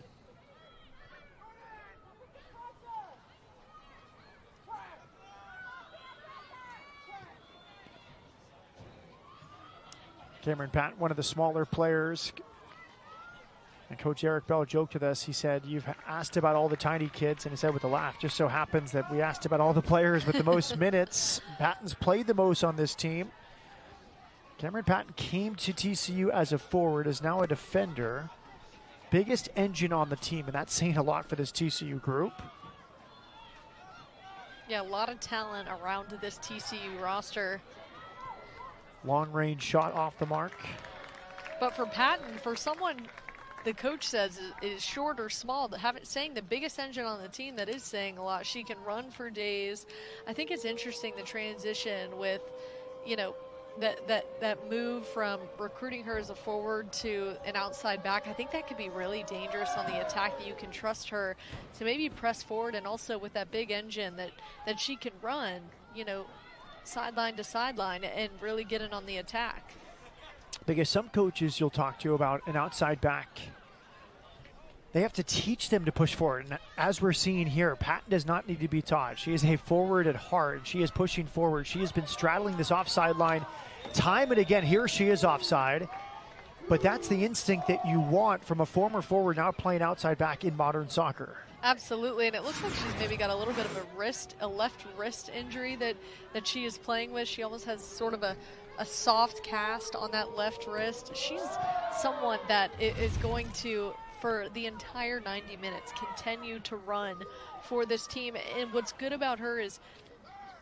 Cameron Patton, one of the smaller players. And Coach Eric Bell joked with us. He said, "You've asked about all the tiny kids," and he said with a laugh, "Just so happens that we asked about all the players with the most minutes." Patton's played the most on this team. Cameron Patton came to TCU as a forward, is now a defender. Biggest engine on the team, and that's saying a lot for this TCU group. Yeah, a lot of talent around this TCU roster. Long range shot off the mark. But for Patton, for someone the coach says is short or small, saying the biggest engine on the team, that is saying a lot. She can run for days. I think it's interesting the transition with, you know, that move from recruiting her as a forward to an outside back. I think that could be really dangerous on the attack, that you can trust her to maybe press forward, and also with that big engine that she can run, you know, sideline to sideline and really get in on the attack. Because some coaches you'll talk to about an outside back, they have to teach them to push forward. And as we're seeing here, Patton does not need to be taught. She is a forward at heart. She is pushing forward. She has been straddling this offside line time and again. Here she is offside. But that's the instinct that you want from a former forward now playing outside back in modern soccer. Absolutely, and it looks like she's maybe got a little bit of a left wrist injury that she is playing with. She almost has sort of a soft cast on that left wrist. She's someone that is going to, for the entire 90 minutes, continue to run for this team. And what's good about her is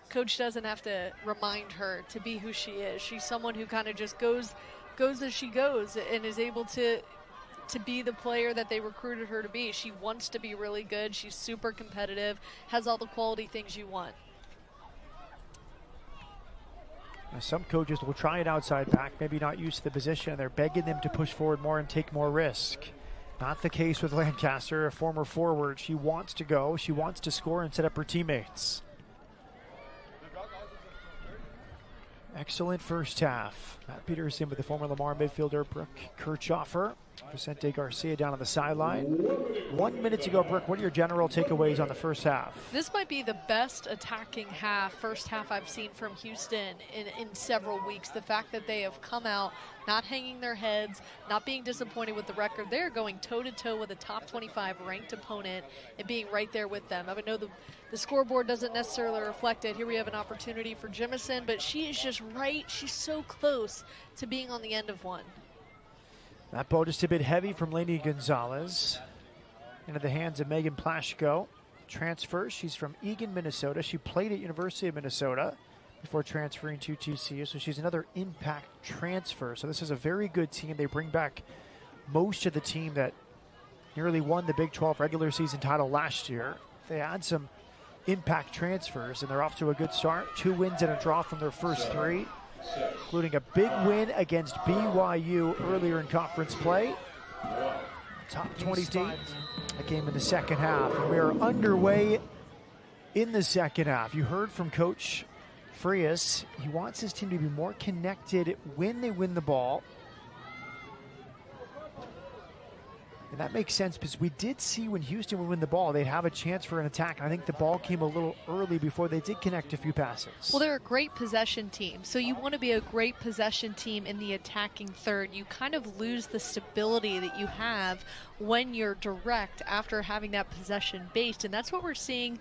Coach doesn't have to remind her to be who she is. She's someone who kind of just goes as she goes and is able to be the player that they recruited her to be. She wants to be really good. She's super competitive, has all the quality things you want. Now, some coaches will try an outside back, maybe not used to the position, and they're begging them to push forward more and take more risk. Not the case with Lancaster, a former forward. She wants to go, she wants to score and set up her teammates. Excellent first half. Matt Peterson with the former Lamar midfielder Brooke Kirchhoffer. Vicente Garcia down on the sideline. 1 minute to go, Brooke. What are your general takeaways on the first half? This might be the best attacking first half I've seen from Houston in several weeks. The fact that they have come out not hanging their heads, not being disappointed with the record. They're going toe-to-toe with a top 25 ranked opponent and being right there with them. I would know the scoreboard doesn't necessarily reflect it. Here we have an opportunity for Jemison, but she is just right. She's so close to being on the end of one. That ball just a bit heavy from Lainey Gonzalez. Into the hands of Megan Plashko. Transfer. She's from Eagan, Minnesota. She played at University of Minnesota before transferring to TCU. So she's another impact transfer. So this is a very good team. They bring back most of the team that nearly won the Big 12 regular season title last year. They add some impact transfers, and they're off to a good start. 2 wins and a draw from their first 3, including a big win against BYU earlier in conference play. Top 20 team. That game in the second half. And we are underway in the second half. You heard from Coach Frias. He wants his team to be more connected when they win the ball. And that makes sense because we did see when Houston would win the ball, they'd have a chance for an attack. And I think the ball came a little early before they did connect a few passes. Well, they're a great possession team. So you want to be a great possession team in the attacking third. You kind of lose the stability that you have when you're direct after having that possession based. And that's what we're seeing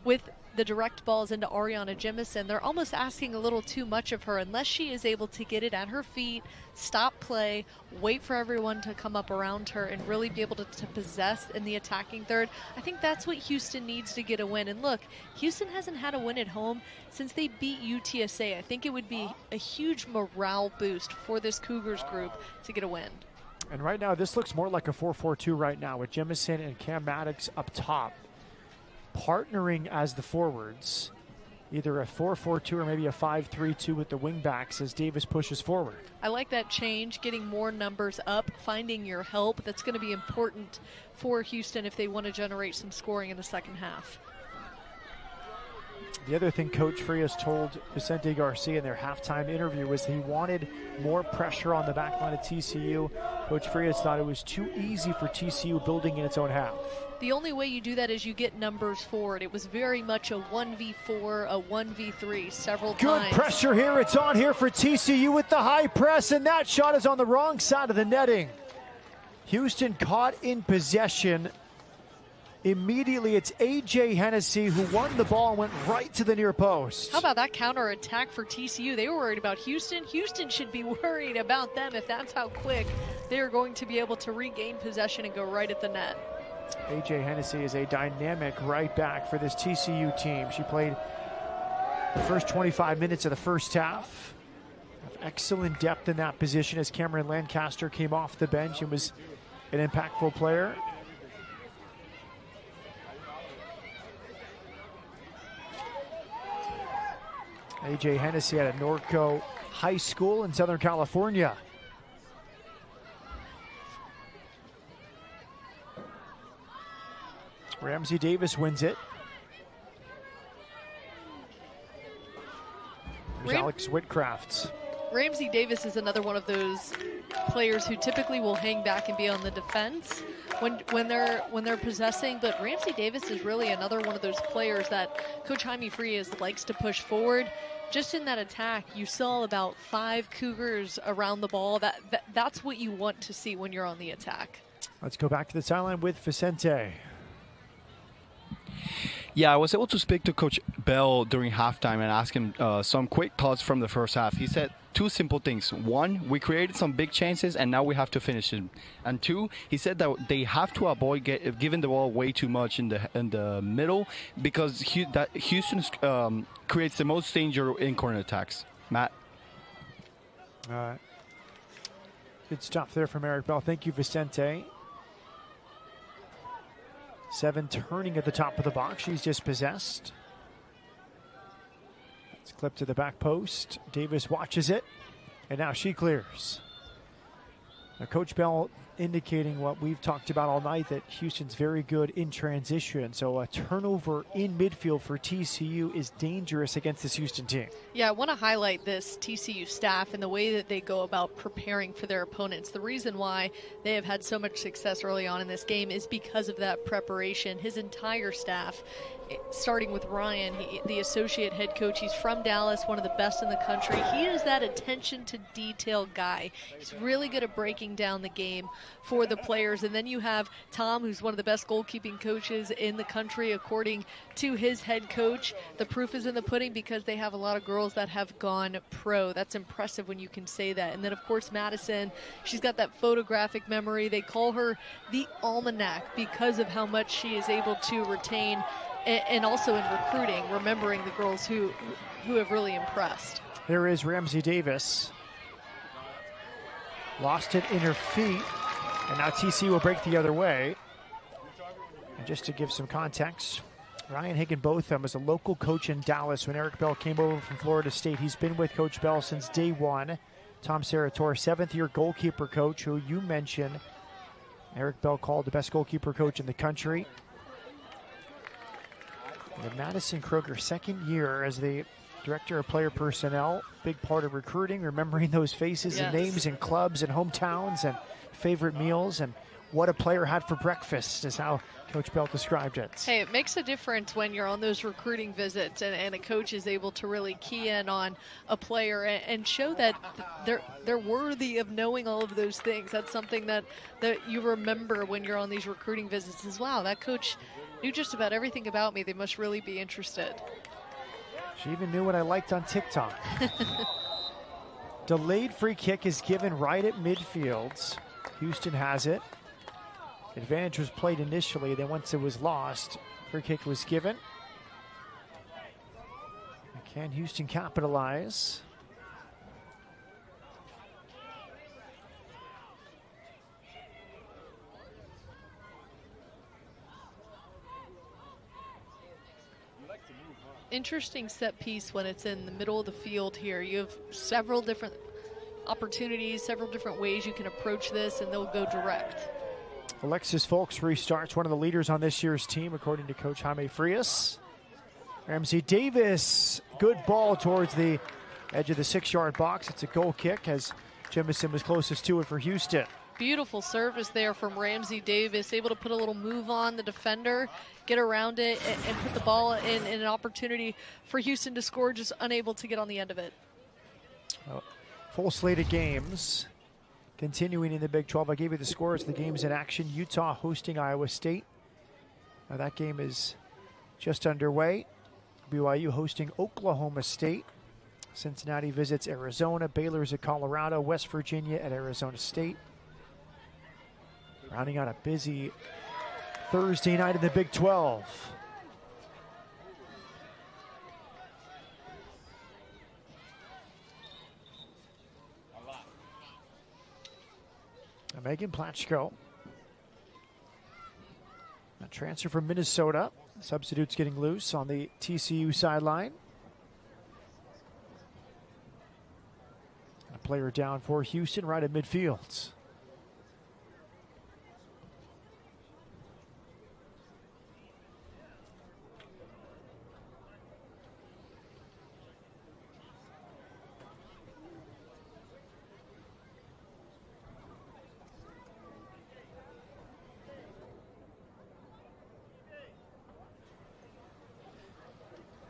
with the direct balls into Ariana Jemison. They're almost asking a little too much of her unless she is able to get it at her feet, stop play, wait for everyone to come up around her, and really be able to possess in the attacking third. I think that's what Houston needs to get a win. And look, Houston hasn't had a win at home since they beat UTSA. I think it would be a huge morale boost for this Cougars group to get a win. And right now, this looks more like a 4-4-2 right now with Jemison and Cam Maddox up top, partnering as the forwards, either a 4-4-2 or maybe a 5-3-2 with the wingbacks as Davis pushes forward. I like that change, getting more numbers up, finding your help. That's going to be important for Houston if they want to generate some scoring in the second half. The other thing Coach Frias told Vicente Garcia in their halftime interview was he wanted more pressure on the back line of TCU. Coach Frias thought it was too easy for TCU building in its own half. The only way you do that is you get numbers forward. It was very much a 1v4, a 1v3 several times. Good pressure here. It's on here for TCU with the high press, and that shot is on the wrong side of the netting. Houston caught in possession. Immediately, it's A.J. Hennessy who won the ball and went right to the near post. How about that counterattack for TCU? They were worried about Houston. Houston should be worried about them if that's how quick they are going to be able to regain possession and go right at the net. A.J. Hennessy is a dynamic right back for this TCU team. She played the first 25 minutes of the first half. Excellent depth in that position as Cameron Lancaster came off the bench and was an impactful player. A.J. Hennessy at Norco High School in Southern California. Ramsey Davis wins it. There's Alex Whitcraft. Ramsey Davis is another one of those players who typically will hang back and be on the defense when they're possessing, but Ramsey Davis is really another one of those players that Coach Jaime Frias likes to push forward. Just in that attack, you saw about 5 Cougars around the ball. That's what you want to see when you're on the attack. Let's go back to the sideline with Vicente. Yeah, I was able to speak to Coach Bell during halftime and ask him some quick thoughts from the first half. He said 2 simple things. 1, we created some big chances and now we have to finish them. And 2, he said that they have to avoid giving the ball way too much in the middle because Houston creates the most danger in corner attacks. Matt? Good stuff there from Eric Bell. Thank you, Vicente. 7 turning at the top of the box. She's dispossessed. It's clipped to the back post. Davis watches it, and now she clears. Now, Coach Bell indicating what we've talked about all night, that Houston's very good in transition. So a turnover in midfield for TCU is dangerous against this Houston team. Yeah, I want to highlight this TCU staff and the way that they go about preparing for their opponents. The reason why they have had so much success early on in this game is because of that preparation. His entire staff, starting with Ryan, the associate head coach, he's from Dallas, one of the best in the country. He is that attention to detail guy. He's really good at breaking down the game for the players. And then you have Tom, who's one of the best goalkeeping coaches in the country, according to his head coach. The proof is in the pudding because they have a lot of girls that have gone pro. That's impressive when you can say that. And then, of course, Madison, she's got that photographic memory. They call her the almanac because of how much she is able to retain, and also in recruiting, remembering the girls who have really impressed. There is Ramsey Davis. Lost it in her feet, and now TCU will break the other way. And just to give some context, Ryan Higginbotham was a local coach in Dallas when Eric Bell came over from Florida State. He's been with Coach Bell since day one. Tom Sarator, seventh-year goalkeeper coach, who you mentioned Eric Bell called the best goalkeeper coach in the country. And Madison Kroger, second year as the director of player personnel, big part of recruiting, remembering those faces and names and clubs and hometowns and favorite meals and what a player had for breakfast is how Coach Bell described it. Hey, it makes a difference when you're on those recruiting visits and a coach is able to really key in on a player and show that they're worthy of knowing all of those things. That's something that you remember when you're on these recruiting visits is, wow, that coach knew just about everything about me. They must really be interested. She even knew what I liked on TikTok. Delayed free kick is given right at midfield. Houston has it. Advantage was played initially, then once it was lost, free kick was given. Can Houston capitalize? Interesting set piece when it's in the middle of the field here. You have several different opportunities, several different ways you can approach this, and they'll go direct. Alexis Folks restarts, one of the leaders on this year's team, according to Coach Jaime Frias. Ramsey Davis, good ball towards the edge of the 6-yard box. It's a goal kick as Jemison was closest to it for Houston. Beautiful service there from Ramsey Davis, able to put a little move on the defender, get around it, and put the ball in an opportunity for Houston to score, just unable to get on the end of it. Full slate of games continuing in the Big 12. I gave you the scores of the games in action. Utah hosting Iowa State. Now that game is just underway. BYU hosting Oklahoma State. Cincinnati visits Arizona. Baylor's at Colorado. West Virginia at Arizona State. Rounding out a busy Thursday night in the Big 12. Megan Platchko, a transfer from Minnesota. Substitutes getting loose on the TCU sideline. A player down for Houston right at midfield.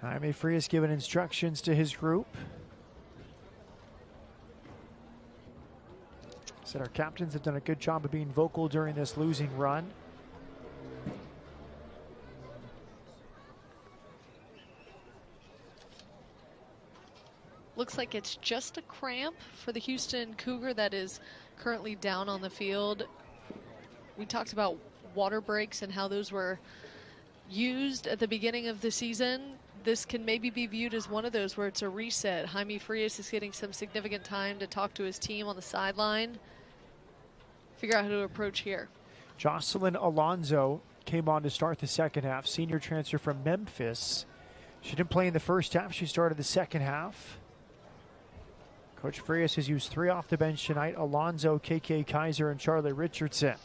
Jaime Frias given instructions to his group. Said our captains have done a good job of being vocal during this losing run. Looks like it's just a cramp for the Houston Cougar that is currently down on the field. We talked about water breaks and how those were used at the beginning of the season. This can maybe be viewed as one of those where it's a reset. Jaime Frias is getting some significant time to talk to his team on the sideline, figure out how to approach here. Jocelyn Alonzo came on to start the second half, senior transfer from Memphis. She didn't play in the first half. She started the second half. Coach Frias has used 3 off the bench tonight: Alonzo, KK Kaiser, and Charlie Richardson.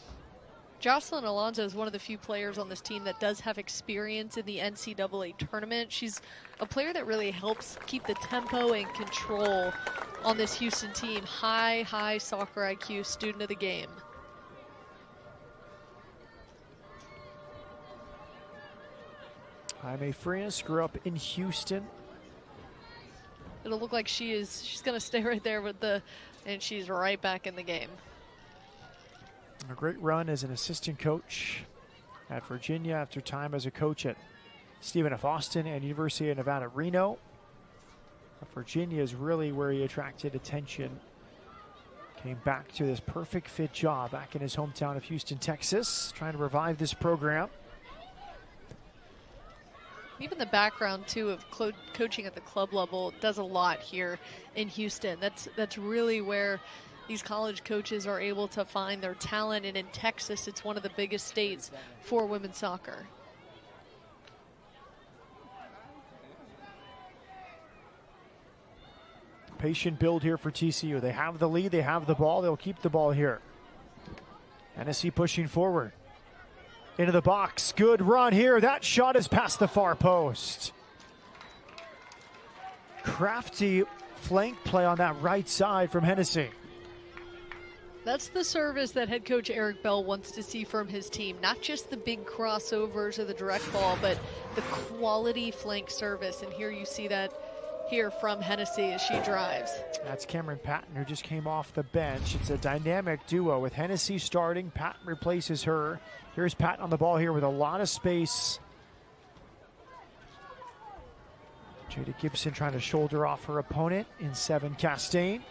Jocelyn Alonzo is one of the few players on this team that does have experience in the NCAA tournament. She's a player that really helps keep the tempo and control on this Houston team. High soccer IQ, student of the game. Jaime Frias grew up in Houston. It'll look like she's going to stay right there with and she's right back in the game. A great run as an assistant coach at Virginia after time as a coach at Stephen F. Austin and University of Nevada, Reno. But Virginia is really where he attracted attention. Came back to this perfect fit job back in his hometown of Houston, Texas, trying to revive this program. Even the background, too, of coaching at the club level does a lot here in Houston. That's really where these college coaches are able to find their talent, and in Texas, it's one of the biggest states for women's soccer. Patient build here for TCU. They have the lead, they have the ball, they'll keep the ball here. Hennessy pushing forward. Into the box, good run here. That shot is past the far post. Crafty flank play on that right side from Hennessy. That's the service that head coach Eric Bell wants to see from his team. Not just the big crossovers or the direct ball, but the quality flank service. And here you see that here from Hennessy as she drives. That's Cameron Patton, who just came off the bench. It's a dynamic duo with Hennessy starting. Patton replaces her. Here's Patton on the ball here with a lot of space. Jada Gibson trying to shoulder off her opponent in 7, Castaigne.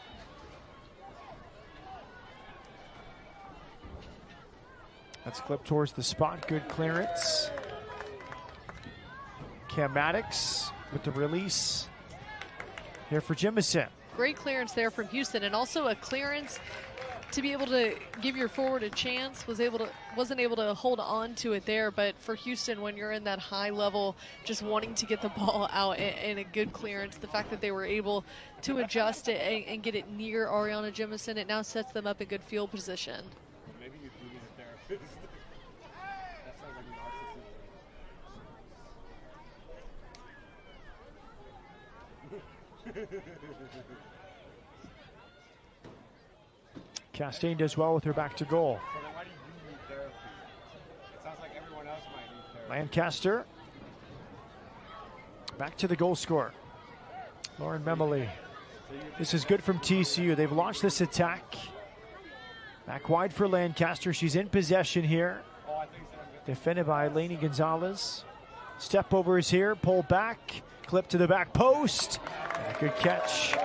That's clipped towards the spot. Good clearance. Cam Maddox with the release here for Jimison. Great clearance there from Houston, and also a clearance to be able to give your forward a chance. Wasn't able to hold on to it there, but for Houston, when you're in that high level, just wanting to get the ball out in a good clearance, the fact that they were able to adjust it and get it near Ariana Jimison, it now sets them up in good field position. Maybe you do need a therapist. That sounds like narcissism. Castaigne does well with her back to goal. So then why do you need therapy? It sounds like everyone else might need therapy. Lancaster. Back to the goal scorer. Lauren Memoli. This is good from TCU. They've launched this attack. Back wide for Lancaster. She's in possession here. Defended by Lainey Gonzalez. Step over is here. Pull back. Clip to the back post. And a good catch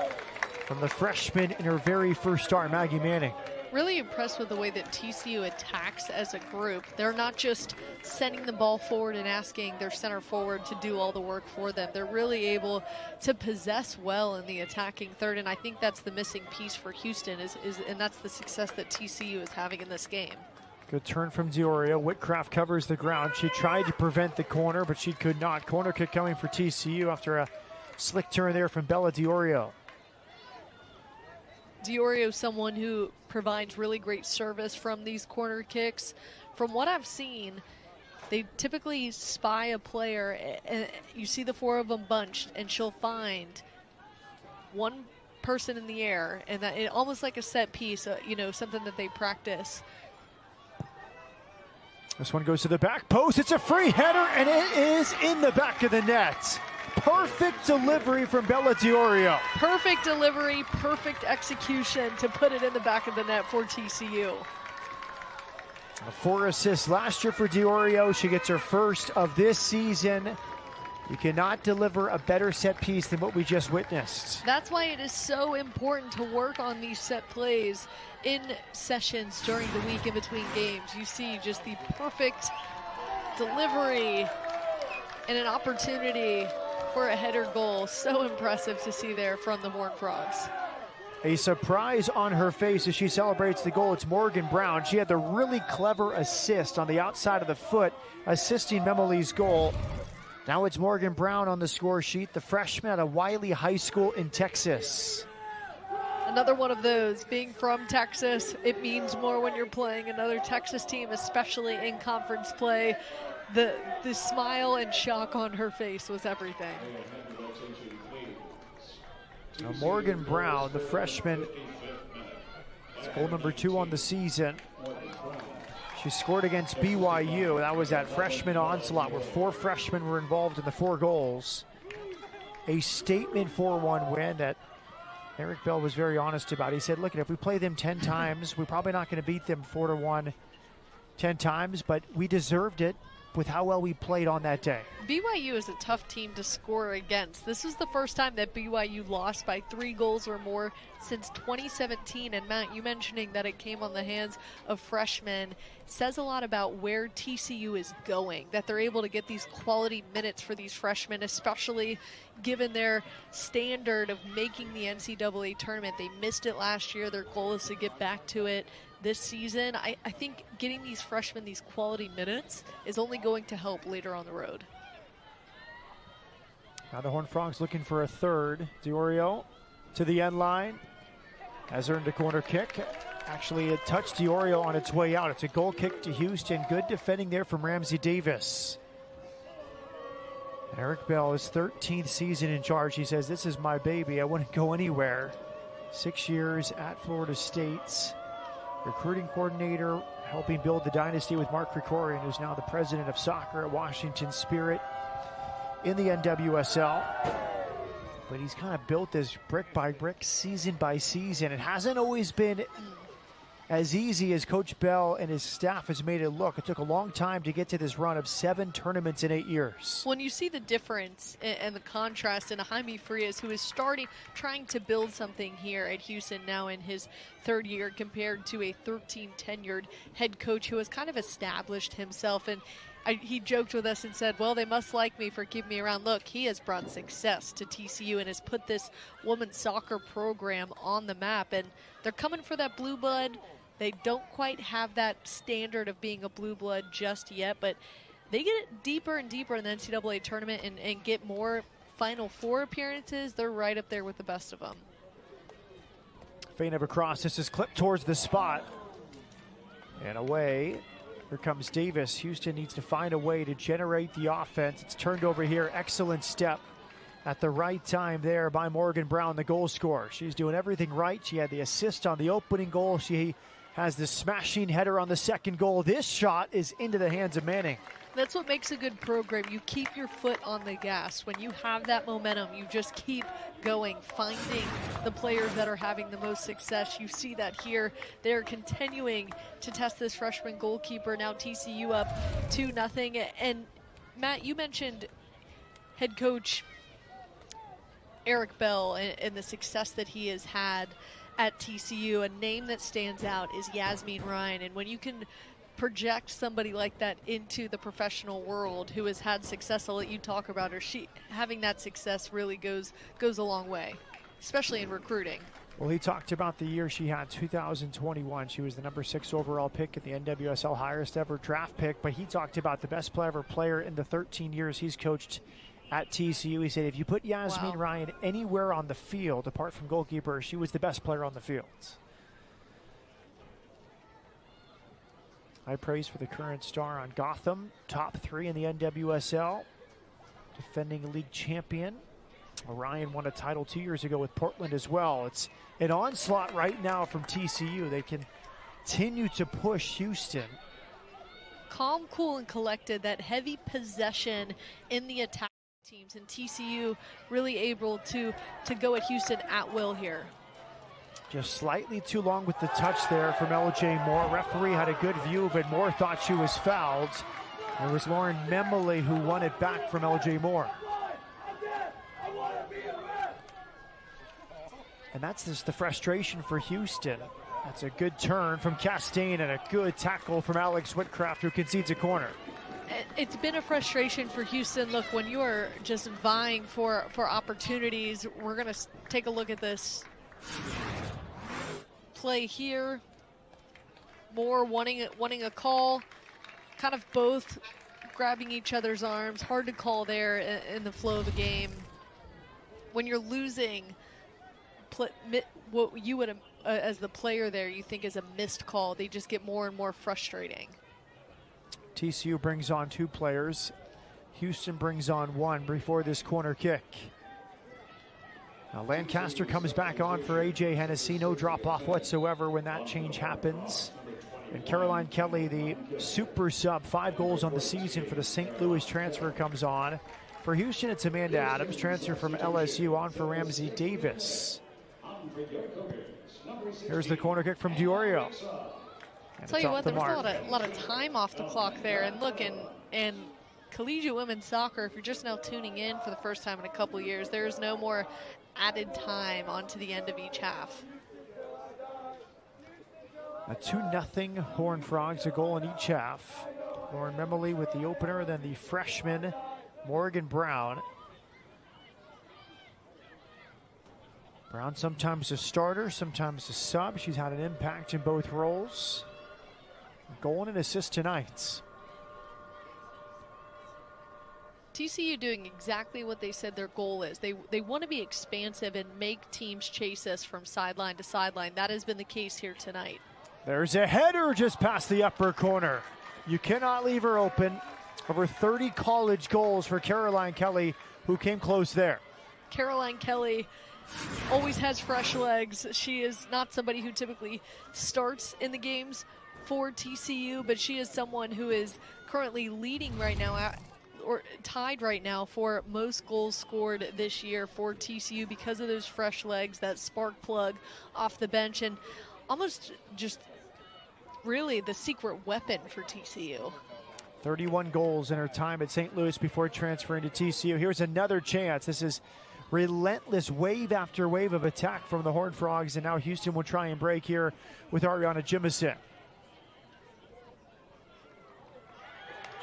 from the freshman in her very first start, Maggie Manning. Really impressed with the way that TCU attacks as a group. They're not just sending the ball forward and asking their center forward to do all the work for them. They're really able to possess well in the attacking third, and I think that's the missing piece for Houston, and that's the success that TCU is having in this game. Good turn from Diorio. Whitcraft covers the ground. She tried to prevent the corner, but she could not. Corner kick coming for TCU after a slick turn there from Bella Diorio. Diorio, someone who provides really great service from these corner kicks. From what I've seen, they typically spy a player, and you see the 4 of them bunched, and she'll find one person in the air, and that almost like a set piece, something that they practice. This one goes to the back post. It's a free header, and it is in the back of the net. Perfect delivery from Bella Diorio. Perfect delivery, perfect execution to put it in the back of the net for TCU. 4 assists last year for Diorio. She gets her first of this season. You cannot deliver a better set piece than what we just witnessed. That's why it is so important to work on these set plays in sessions during the week in between games. You see just the perfect delivery and an opportunity for a header goal. So impressive to see there from the Horned Frogs. A surprise on her face as she celebrates the goal. It's Morgan Brown. She had the really clever assist on the outside of the foot, assisting Memoli's goal. Now it's Morgan Brown on the score sheet, the freshman out of Wiley High School in Texas. Another one of those. Being from Texas, it means more when you're playing another Texas team, especially in conference play. The smile and shock on her face was everything. Now Morgan Brown, the freshman, it's goal number 2 on the season. She scored against BYU. That was that freshman onslaught where 4 freshmen were involved in the 4 goals. A statement 4-1 win that Eric Bell was very honest about it. He said, look, if we play them 10 times, we're probably not going to beat them 4-1 10 times, but we deserved it with how well we played on that day. BYU is a tough team to score against. This is the first time that BYU lost by 3 goals or more since 2017. And Matt, you mentioning that it came on the hands of freshmen says a lot about where TCU is going, that they're able to get these quality minutes for these freshmen, especially given their standard of making the NCAA tournament. They missed it last year. Their goal is to get back to it this season. I think getting these freshmen these quality minutes is only going to help later on the road. Now the Horned Frogs looking for a third. Diorio to the end line. Has earned a corner kick. Actually, it touched Diorio on its way out. It's a goal kick to Houston. Good defending there from Ramsey Davis. Eric Bell, his 13th season in charge. He says, this is my baby. I wouldn't go anywhere. 6 years at Florida State. Recruiting coordinator, helping build the dynasty with Mark Krikorian, who's now the president of soccer at Washington Spirit in the NWSL. But he's kind of built this brick by brick, season by season. It hasn't always been as easy as Coach Bell and his staff has made it look. It took a long time to get to this run of 7 tournaments in 8 years. When you see the difference and the contrast in a Jaime Frias, who is trying to build something here at Houston now in his 3rd year, compared to a 13-tenured head coach who has kind of established himself. And he joked with us and said, well, they must like me for keeping me around. Look, he has brought success to TCU and has put this women's soccer program on the map. And they're coming for that blue blood. They don't quite have that standard of being a blue blood just yet, but they get deeper and deeper in the NCAA tournament and get more Final Four appearances. They're right up there with the best of them. Feint of a cross. This is clipped towards the spot. And away. Here comes Davis. Houston needs to find a way to generate the offense. It's turned over here. Excellent step at the right time there by Morgan Brown, the goal scorer. She's doing everything right. She had the assist on the opening goal. She has the smashing header on the second goal. This shot is into the hands of Manning. That's what makes a good program. You keep your foot on the gas. When you have that momentum, you just keep going, finding the players that are having the most success. You see that here. They're continuing to test this freshman goalkeeper. Now TCU up 2-0. And Matt, you mentioned head coach Eric Bell and the success that he has had at TCU. A name that stands out is Yasmeen Ryan. And when you can project somebody like that into the professional world who has had success, I'll let you talk about her. Having that success really goes a long way, especially in recruiting. Well, he talked about the year she had, 2021. She was the number 6 overall pick at the NWSL, highest ever draft pick. But he talked about the best ever player in the 13 years he's coached at TCU. He said if you put Yasmeen Ryan anywhere on the field, apart from goalkeeper, she was the best player on the field. High praise for the current star on Gotham, top 3 in the NWSL, defending league champion. Ryan won a title 2 years ago with Portland as well. It's an onslaught right now from TCU. They continue to push Houston. Calm, cool, and collected. That heavy possession in the attack teams, and TCU really able to go at Houston at will here. Just slightly too long with the touch there from LJ Moore. Referee had a good view of it. Moore thought she was fouled. It was Lauren Memele who won it back from LJ Moore. And that's just the frustration for Houston. That's a good turn from Castaigne and a good tackle from Alex Whitcraft, who concedes a corner. It's been a frustration for Houston. Look, when you are just vying for opportunities, we're going to take a look at this play here. Moore wanting a call, kind of both grabbing each other's arms. Hard to call there in the flow of the game. When you're losing, what you would, as the player there, you think is a missed call. They just get more and more frustrating. TCU brings on 2 players. Houston brings on 1 before this corner kick. Now Lancaster comes back on for AJ Hennessy. No drop off whatsoever when that change happens. And Caroline Kelly, the super sub, 5 goals on the season for the St. Louis transfer, comes on. For Houston, it's Amanda Adams, transfer from LSU, on for Ramsey Davis. Here's the corner kick from Diorio. I'll tell you what, there was a lot of time off the clock there. And look, in collegiate women's soccer, if you're just now tuning in for the first time in a couple years, there's no more added time onto the end of each half. A 2-0 Horned Frogs, a goal in each half. Lauren Memoli with the opener, then the freshman Morgan Brown. Brown sometimes a starter, sometimes a sub. She's had an impact in both roles. A goal and an assist tonight. TCU doing exactly what they said their goal is. They want to be expansive and make teams chase us from sideline to sideline. That has been the case here tonight. There's a header just past the upper corner. You cannot leave her open. Over 30 college goals for Caroline Kelly, who came close there. Caroline Kelly always has fresh legs. She is not somebody who typically starts in the games for TCU, but she is someone who is currently leading right now, or tied right now for most goals scored this year for TCU because of those fresh legs, that spark plug off the bench, and almost just really the secret weapon for TCU. 31 goals in her time at St. Louis before transferring to TCU. Here's another chance. This is relentless wave after wave of attack from the Horned Frogs, and now Houston will try and break here with Ariana Jimison.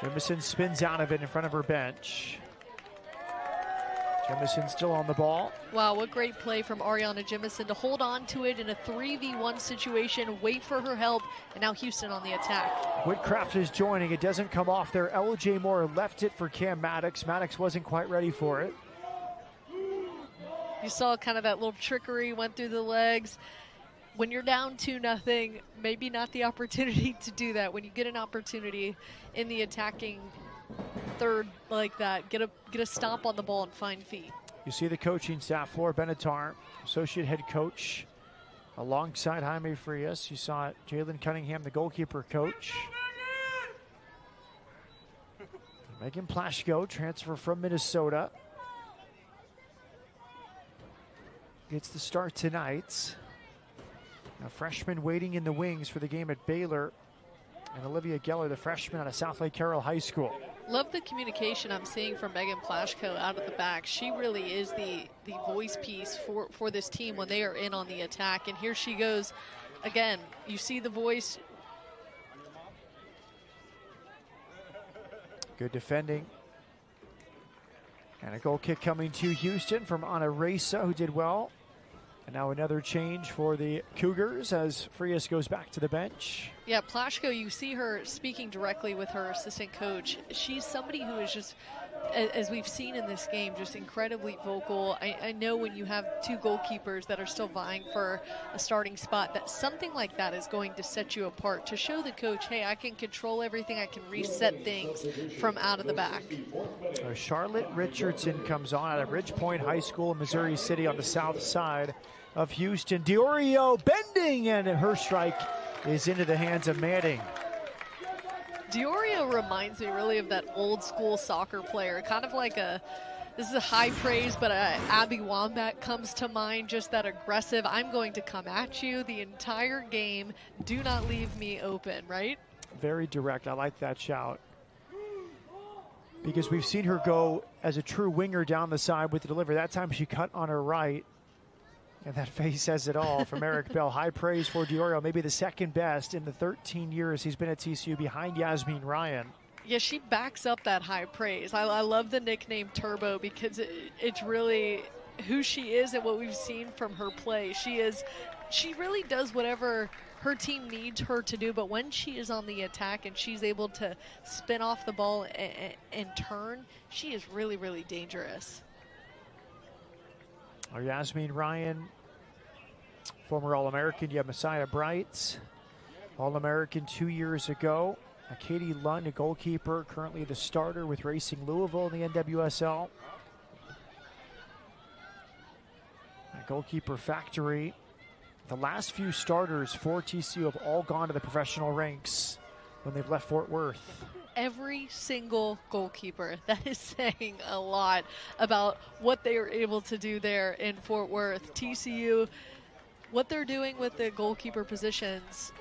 Jimison spins out of it in front of her bench. Jimison still on the ball. Wow, what great play from Ariana Jimison to hold on to it in a 3v1 situation, wait for her help, and now Houston on the attack. Whitcraft is joining. It doesn't come off there. LJ Moore left it for Cam Maddox. Maddox wasn't quite ready for it. You saw kind of that little trickery went through the legs. When you're down 2-0, maybe not the opportunity to do that. When you get an opportunity in the attacking third like that, get a stomp on the ball and find feet. You see the coaching staff, Flora Benatar, associate head coach, alongside Jaime Frias. You saw Jalen Cunningham, the goalkeeper coach. Megan Plashko, transfer from Minnesota, gets the start tonight. A freshman waiting in the wings for the game at Baylor, and Olivia Geller, the freshman out of South Lake Carroll High School. Love the communication I'm seeing from Megan Plashko out of the back. She really is the voice piece for this team when they are in on the attack. And here she goes again. You see the voice. Good defending. And a goal kick coming to Houston from Ana Reza, who did well. And now another change for the Cougars as Frias goes back to the bench. Yeah, Plashko, you see her speaking directly with her assistant coach. She's somebody who is just, as we've seen in this game, just incredibly vocal. I know when you have two goalkeepers that are still vying for a starting spot, that something like that is going to set you apart, to show the coach, hey, I can control everything, I can reset things from out of the back. Charlotte Richardson comes on out of Ridge Point High School in Missouri City on the south side of Houston. Diorio bending, and her strike is into the hands of Manning. Diorio reminds me really of that old school soccer player, kind of like this is a high praise, but Abby Wambach comes to mind, just that aggressive, I'm going to come at you the entire game, do not leave me open, right? Very direct. I like that shout, because we've seen her go as a true winger down the side with the delivery. That time she cut on her right, and that face says it all from Eric Bell. High praise for Diorio, maybe the second best in the 13 years he's been at TCU, behind Yasmin Ryan. Yeah, she backs up that high praise. I love the nickname Turbo, because it's really who she is and what we've seen from her play. She really does whatever her team needs her to do, but when she is on the attack and she's able to spin off the ball and turn, she is really, really dangerous. Yasmin Ryan, former All-American. You have Messiah Bright, All-American 2 years ago. Katie Lund, a goalkeeper, currently the starter with Racing Louisville in the NWSL. A goalkeeper factory. The last few starters for TCU have all gone to the professional ranks when they've left Fort Worth. Every single goalkeeper. That is saying a lot about what they were able to do there in Fort Worth. TCU what they're doing with the goalkeeper positions,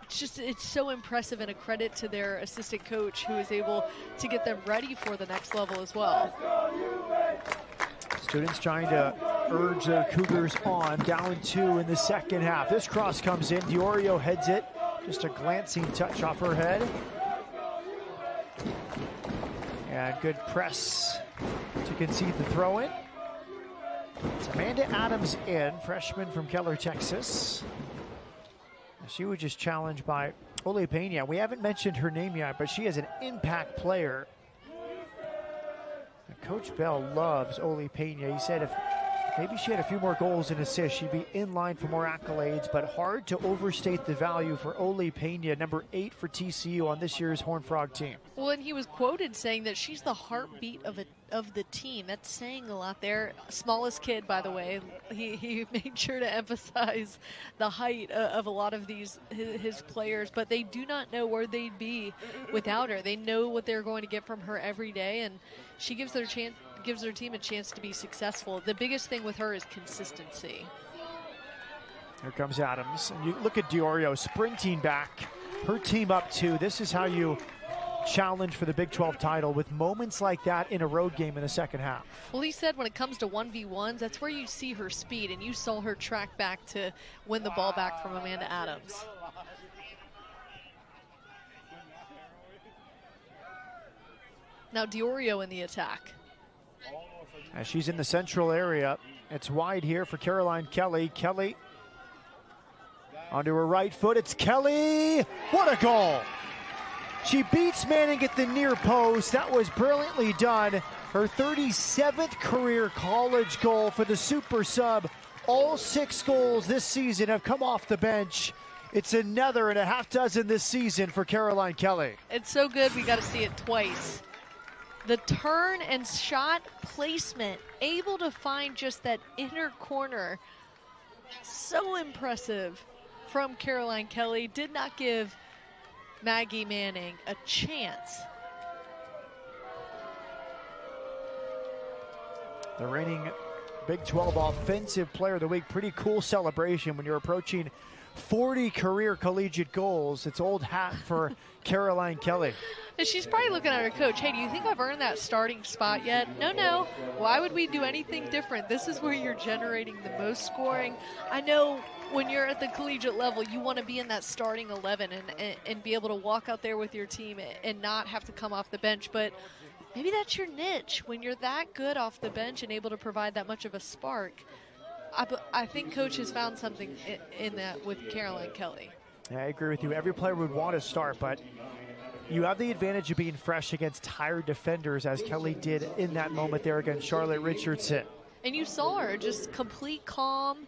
it's so impressive and a credit to their assistant coach who is able to get them ready for the next level as well. Students trying to urge their Cougars on, down 2 in the second half. This cross comes in, Diorio heads it, just a glancing touch off her head. And good press to concede the throw in. It's Amanda Adams in, freshman from Keller, Texas. She was just challenged by Ole Pena. We haven't mentioned her name yet, but she is an impact player. And Coach Bell loves Ole Pena. He said if maybe she had a few more goals and assists, she'd be in line for more accolades, but hard to overstate the value for Ole Pena, number 8 for TCU on this year's Horned Frog team. Well, and he was quoted saying that she's the heartbeat of the team. That's saying a lot there. Smallest kid, by the way. He made sure to emphasize the height of a lot of his players, but they do not know where they'd be without her. They know what they're going to get from her every day, and she gives their team a chance to be successful. The biggest thing with her is consistency. Here comes Adams. And you look at Diorio sprinting back. Her team up 2. This is how you challenge for the Big 12 title, with moments like that in a road game in the second half. Well, he said when it comes to 1v1s, that's where you see her speed, and you saw her track back to win the ball back from Amanda Adams. Now Diorio in the attack. As she's in the central area, it's wide here for Caroline Kelly. Kelly onto her right foot. It's Kelly. What a goal! She beats Manning at the near post. That was brilliantly done. Her 37th career college goal for the super sub. All 6 goals this season have come off the bench. It's another and a half dozen this season for Caroline Kelly. It's so good we got to see it twice. The turn and shot placement, able to find just that inner corner. So impressive from Caroline Kelly. Did not give Maggie Manning a chance. The reigning Big 12 Offensive Player of the Week. Pretty cool celebration when you're approaching 40 career collegiate goals. It's old hat for Caroline Kelly. And she's probably looking at her coach, hey, do you think I've earned that starting spot yet? No. Why would we do anything different? This is where you're generating the most scoring. I know when you're at the collegiate level, you want to be in that starting 11 and be able to walk out there with your team and not have to come off the bench. But maybe that's your niche. When you're that good off the bench and able to provide that much of a spark, I think Coach has found something in that with Caroline Kelly. Yeah, I agree with you. Every player would want to start, but you have the advantage of being fresh against tired defenders, as Kelly did in that moment there against Charlotte Richardson. And you saw her just complete calm,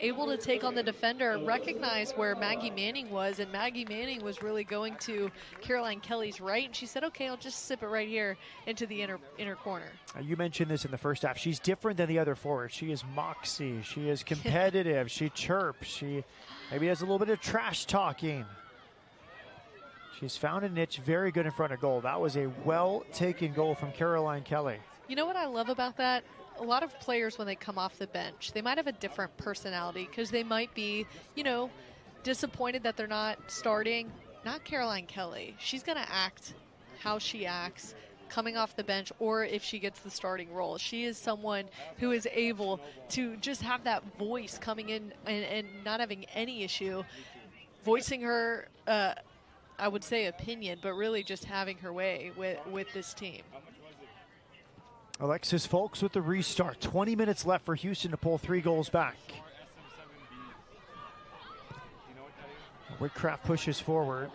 able to take on the defender, recognize where Maggie Manning was, and Maggie Manning was really going to Caroline Kelly's right, and she said, okay, I'll just sip it right here into the inner corner. You mentioned this in the first half. She's different than the other forwards. She is moxie. She is competitive. She chirps. She maybe has a little bit of trash talking. She's found a niche, very good in front of goal. That was a well-taken goal from Caroline Kelly. You know what I love about that? A lot of players, when they come off the bench, they might have a different personality because they might be, disappointed that they're not starting. Not Caroline Kelly. She's going to act how she acts coming off the bench, or if she gets the starting role. She is someone who is able to just have that voice coming in and not having any issue voicing her I would say opinion, but really just having her way with this team. Alexis Folks with the restart. 20 minutes left for Houston to pull 3 goals back. Whitcraft pushes forward.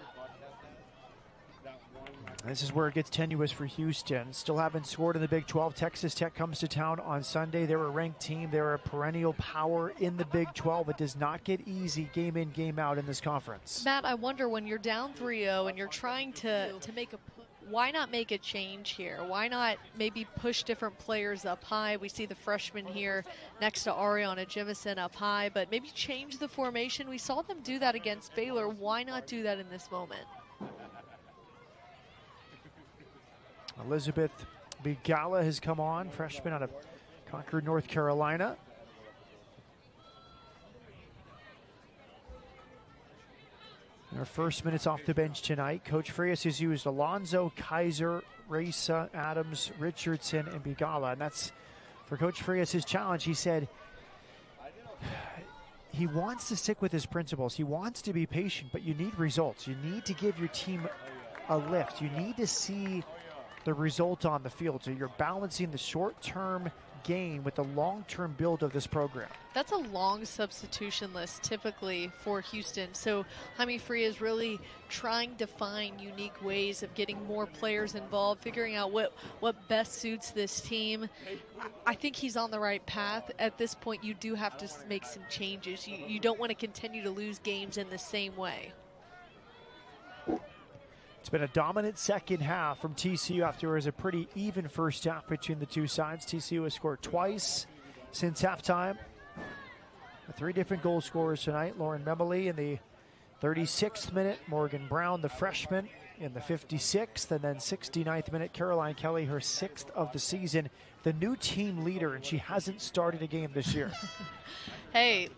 This is where it gets tenuous for Houston. Still haven't scored in the Big 12. Texas Tech comes to town on Sunday. They're a ranked team. They're a perennial power in the Big 12. It does not get easy game in, game out in this conference. Matt, I wonder when you're down 3-0 and you're trying to make a why not make a change here? Why not maybe push different players up high? We see the freshman here next to Ariana Jemison up high, but maybe change the formation. We saw them do that against Baylor. Why not do that in this moment? Elizabeth Bigala has come on, freshman out of Concord, North Carolina. In her first minutes off the bench tonight, Coach Frias has used Alonzo, Kaiser, Reza, Adams, Richardson, and Bigala. And that's for Coach Frias, his challenge. He said he wants to stick with his principles. He wants to be patient, but you need results. You need to give your team a lift. You need to see the result on the field. So you're balancing the short-term gain with the long-term build of this program. That's a long substitution list typically for Houston. So Jaime Free is really trying to find unique ways of getting more players involved, figuring out what best suits this team. I think he's on the right path. At this point, you do have to make some changes. You don't want to continue to lose games in the same way. It's been a dominant second half from TCU after it was a pretty even first half between the two sides. TCU has scored twice since halftime. 3 different goal scorers tonight. Lauren Memely in the 36th minute. Morgan Brown, the freshman, in the 56th. And then 69th minute, Caroline Kelly, her 6th of the season. The new team leader, and she hasn't started a game this year. Hey,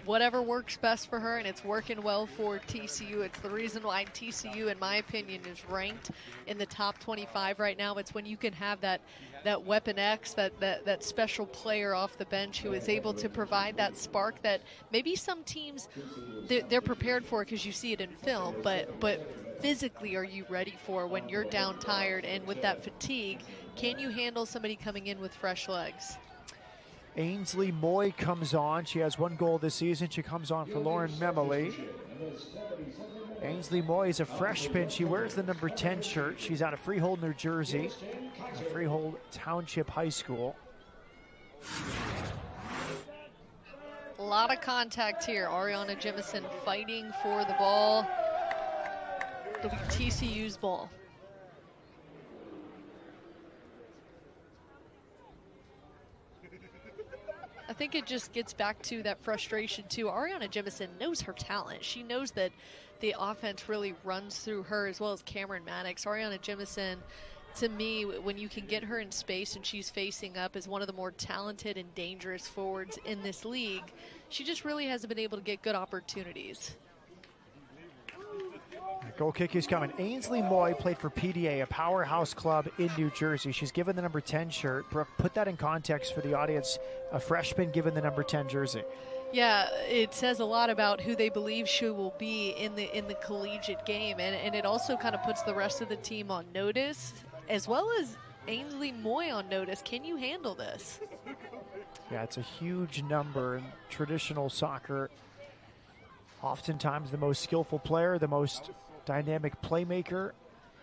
whatever works best for her, and it's working well for TCU. It's the reason why TCU, in my opinion, is ranked in the top 25 right now. It's when you can have that weapon X, that special player off the bench who is able to provide that spark that maybe some teams, they're prepared for because you see it in film, but physically are you ready for when you're down tired and with that fatigue? Can you handle somebody coming in with fresh legs? Ainsley Moy comes on. She has 1 goal this season. She comes on for Lauren Memely. Ainsley Moy is a freshman. She wears the number 10 shirt. She's out of Freehold, New Jersey, Freehold Township High School. A lot of contact here. Ariana Jemison fighting for the ball. It'll be TCU's ball. I think it just gets back to that frustration too. Ariana Jemison knows her talent. She knows that the offense really runs through her as well as Cameron Maddox. Ariana Jemison, to me, when you can get her in space and she's facing up, is one of the more talented and dangerous forwards in this league. She just really hasn't been able to get good opportunities. Goal kick is coming. Ainsley Moy played for PDA, a powerhouse club in New Jersey. She's given the number 10 shirt. Brooke, put that in context for the audience. A freshman given the number 10 jersey. Yeah, it says a lot about who they believe she will be in the collegiate game, and it also kind of puts the rest of the team on notice, as well as Ainsley Moy on notice. Can you handle this? Yeah, it's a huge number in traditional soccer. Oftentimes the most skillful player, the most dynamic playmaker.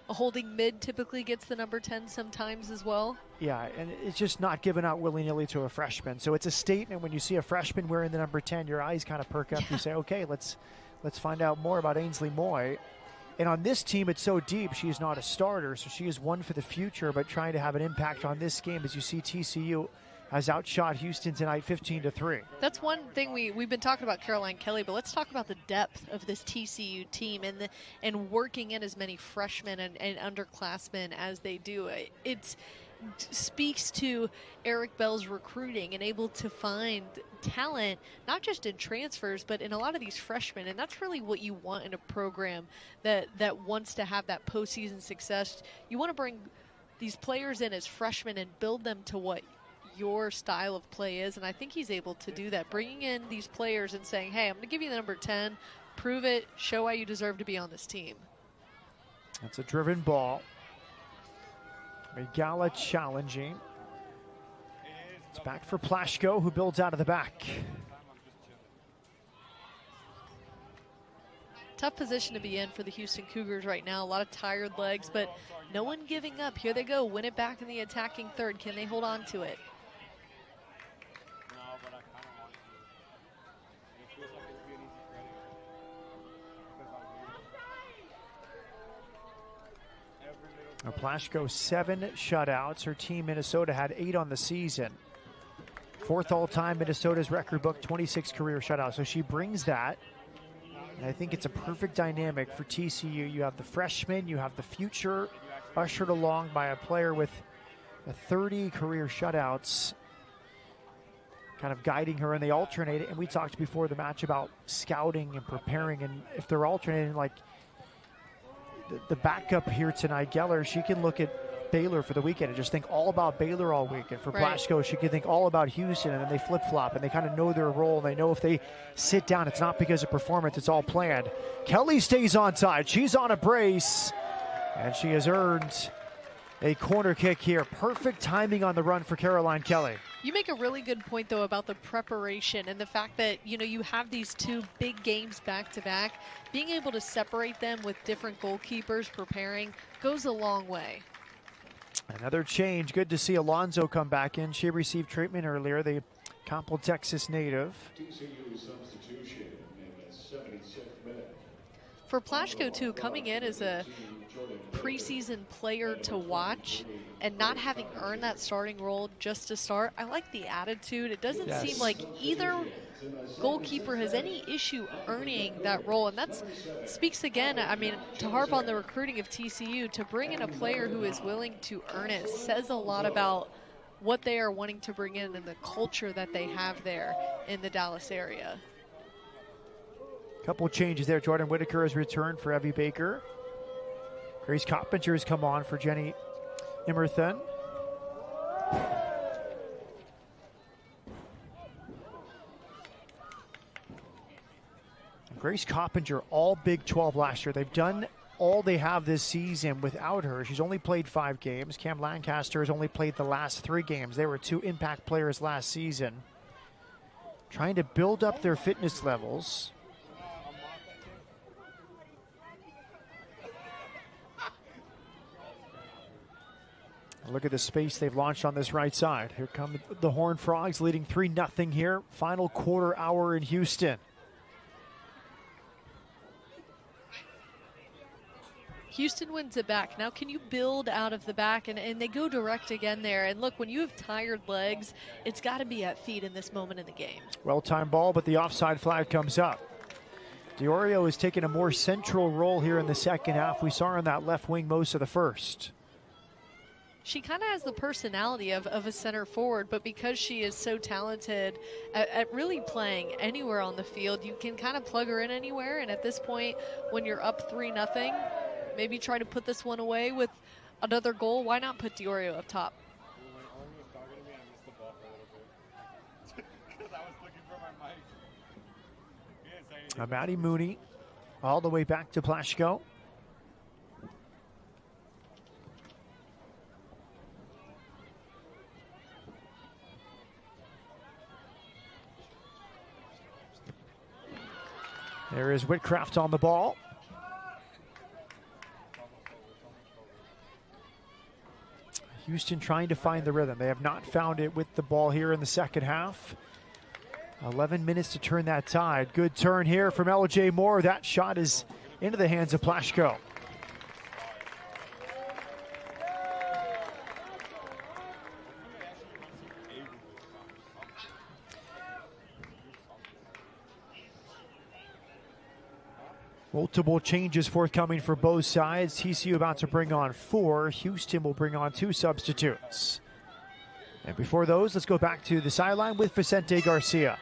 A holding mid typically gets the number 10 sometimes as well. Yeah, and it's just not given out willy-nilly to a freshman. So it's a statement when you see a freshman wearing the number 10, your eyes kind of perk up. Yeah. You say, okay, let's find out more about Ainsley Moy. And on this team, it's so deep, she's not a starter, so she is one for the future, but trying to have an impact on this game as you see TCU has outshot Houston tonight 15-3. That's one thing we've been talking about Caroline Kelly, but let's talk about the depth of this TCU team and working in as many freshmen and underclassmen as they do. It speaks to Eric Bell's recruiting and able to find talent, not just in transfers, but in a lot of these freshmen. And that's really what you want in a program that wants to have that postseason success. You want to bring these players in as freshmen and build them to what your style of play is, and I think he's able to do that, bringing in these players and saying, hey, I'm going to give you the number 10, prove it, show why you deserve to be on this team. That's a driven ball. Megala challenging. It's back for Plashko, who builds out of the back. Tough position to be in for the Houston Cougars right now. A lot of tired legs, but no one giving up. Here they go, win it back in the attacking third. Can they hold on to it? Now Plashko, 7 shutouts. Her team, Minnesota, had 8 on the season. 4th all-time, Minnesota's record book, 26 career shutouts. So she brings that. And I think it's a perfect dynamic for TCU. You have the freshman, you have the future ushered along by a player with 30 career shutouts. kind of guiding her, and they alternate it. And we talked before the match about scouting and preparing, and if they're alternating, like the backup here tonight, Geller, she can look at Baylor for the weekend and just think all about Baylor all weekend. For Plaško, she can think all about Houston, and then they flip-flop, and they kind of know their role, and they know if they sit down, it's not because of performance, it's all planned. Kelly stays onside. She's on a brace, and she has earned a corner kick here. Perfect timing on the run for Caroline Kelly. You make a really good point, though, about the preparation and the fact that, you know, you have these two big games back-to-back. Being able to separate them with different goalkeepers preparing goes a long way. Another change. Good to see Alonso come back in. She received treatment earlier. The Coppell, Texas native. TCU substitution in the 76th minute. For Plaško, too, coming in as a preseason player to watch and not having earned that starting role just to start, I like the attitude. It doesn't seem like either goalkeeper has any issue earning that role, and that speaks again, I mean, to harp on the recruiting of TCU, to bring in a player who is willing to earn it says a lot about what they are wanting to bring in and the culture that they have there in the Dallas area. Couple of changes there. Jordan Whitaker has returned for Evie Baker. Grace Coppinger has come on for Jenny Immerthen. Grace Coppinger, all Big 12 last year. They've done all they have this season without her. She's only played 5 games. Cam Lancaster has only played the last 3 games. They were 2 impact players last season. Trying to build up their fitness levels. Look at the space they've launched on this right side. Here come the Horned Frogs leading 3-0 here. Final quarter hour in Houston. Houston wins it back. Now can you build out of the back? And they go direct again there. And look, when you have tired legs, it's got to be at feet in this moment in the game. Well-timed ball, but the offside flag comes up. Diorio is taking a more central role here in the second half. We saw her on that left wing most of the first. She kind of has the personality of a center forward, but because she is so talented at really playing anywhere on the field, you can kind of plug her in anywhere. And at this point, when you're up 3-0, maybe try to put this one away with another goal. Why not put Diorio up top? Maddie Mooney all the way back to Plaško. There is Whitcraft on the ball. Houston trying to find the rhythm. They have not found it with the ball here in the second half. 11 minutes to turn that tide. Good turn here from LJ Moore. That shot is into the hands of Plaško. Multiple changes forthcoming for both sides. TCU about to bring on 4. Houston will bring on 2 substitutes. And before those, let's go back to the sideline with Vicente Garcia.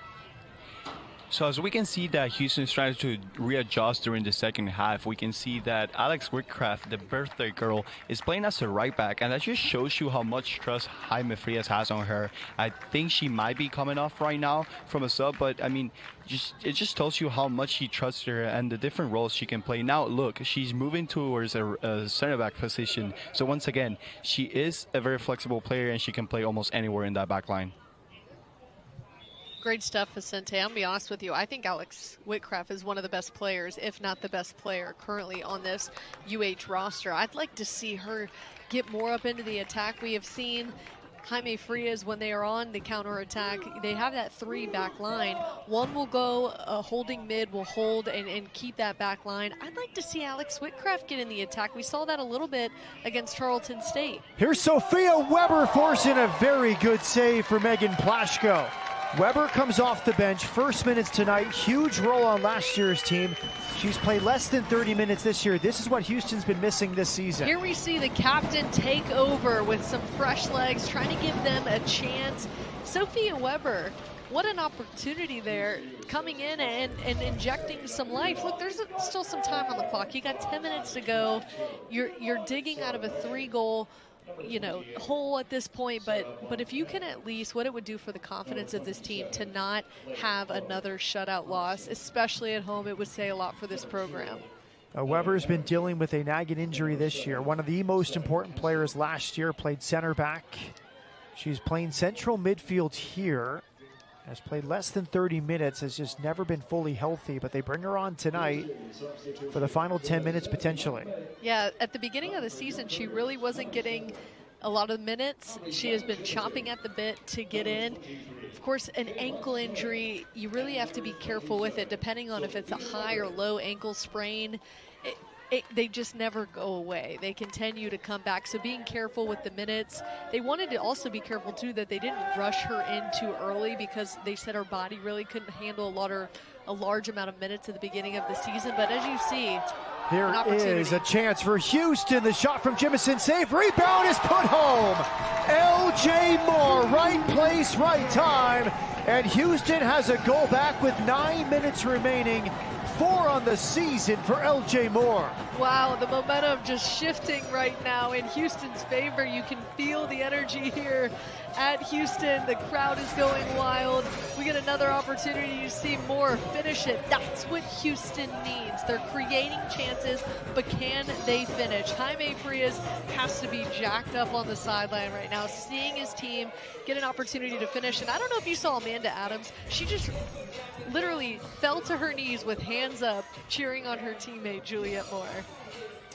So as we can see that Houston is trying to readjust during the second half, we can see that Alex Whitcraft, the birthday girl, is playing as a right back, and that just shows you how much trust Jaime Frias has on her. I think she might be coming off right now from a sub, but I mean, it just tells you how much he trusts her and the different roles she can play. Now look, she's moving towards a center back position. So once again, she is a very flexible player and she can play almost anywhere in that back line. Great stuff, Vicente. I'm going to be honest with you. I think Alex Whitcraft is one of the best players, if not the best player currently on this UH roster. I'd like to see her get more up into the attack. We have seen Jaime Frias, when they are on the counterattack, they have that 3 back line. One will go, holding mid will hold and keep that back line. I'd like to see Alex Whitcraft get in the attack. We saw that a little bit against Tarleton State. Here's Sophia Weber forcing a very good save for Megan Plaško. Weber comes off the bench, first minutes tonight, huge role on last year's team. She's played less than 30 minutes this year. This is what Houston's been missing this season. Here we see the captain take over with some fresh legs, trying to give them a chance. Sophia Weber what an opportunity there, coming in and injecting some life. Look, there's still some time on the clock. You got 10 minutes to go. You're digging out of a 3-goal, hole at this point, but if you can at least, what it would do for the confidence of this team to not have another shutout loss, especially at home, it would say a lot for this program. Weber's been dealing with a nagging injury this year. One of the most important players last year, played center back. She's playing central midfield here. Has played less than 30 minutes, has just never been fully healthy, but they bring her on tonight for the final 10 minutes potentially. Yeah, at the beginning of the season, she really wasn't getting a lot of minutes. She has been chomping at the bit to get in. Of course, an ankle injury, you really have to be careful with it, depending on if it's a high or low ankle sprain. They just never go away. They continue to come back. So being careful with the minutes. They wanted to also be careful, too, that they didn't rush her in too early, because they said her body really couldn't handle a large amount of minutes at the beginning of the season. But as you see, there is a chance for Houston. The shot from Jemison, safe. Rebound is put home. L.J. Moore, right place, right time. And Houston has a goal back with 9 minutes remaining. 4 on the season for L.J. Moore. Wow, the momentum just shifting right now in Houston's favor. You can feel the energy here at Houston. The crowd is going wild. We get another opportunity to see Moore finish it. That's what Houston needs. They're creating chances, but can they finish? Jaime Frias has to be jacked up on the sideline right now, seeing his team get an opportunity to finish. And I don't know if you saw Amanda Adams. She just literally fell to her knees with hands up, cheering on her teammate, Juliet Moore.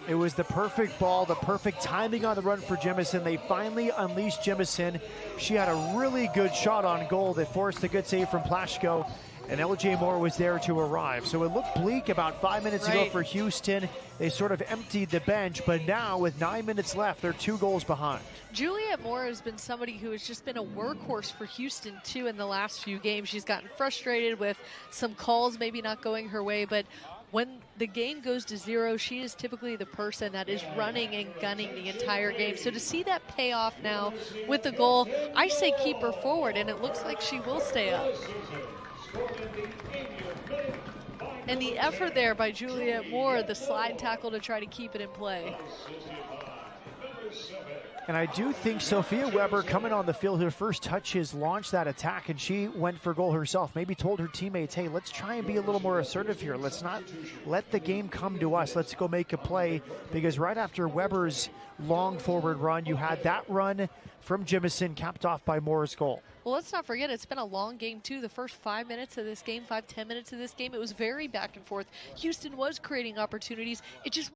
It was the perfect ball, the perfect timing on the run for Jemison. They finally unleashed Jemison. She had a really good shot on goal that forced a good save from Plashko, and L.J. Moore was there to arrive. So it looked bleak about 5 minutes ago for Houston. They sort of emptied the bench, but now with 9 minutes left, they're 2 goals behind. Juliet Moore has been somebody who has just been a workhorse for Houston, too, in the last few games. She's gotten frustrated with some calls maybe not going her way, but when the game goes to 0, she is typically the person that is running and gunning the entire game. So to see that pay off now with the goal, I say keep her forward, and it looks like she will stay up. And the effort there by Juliet Moore, the slide tackle to try to keep it in play. And I do think Sophia Weber, coming on the field, her first touches launched that attack, and she went for goal herself. Maybe told her teammates, hey, let's try and be a little more assertive here. Let's not let the game come to us. Let's go make a play. Because right after Weber's long forward run, you had that run from Jemison capped off by Moore's goal. Well, let's not forget, it's been a long game, too. The first 5 minutes of this game, 5-10 minutes of this game, it was very back and forth. Houston was creating opportunities. It just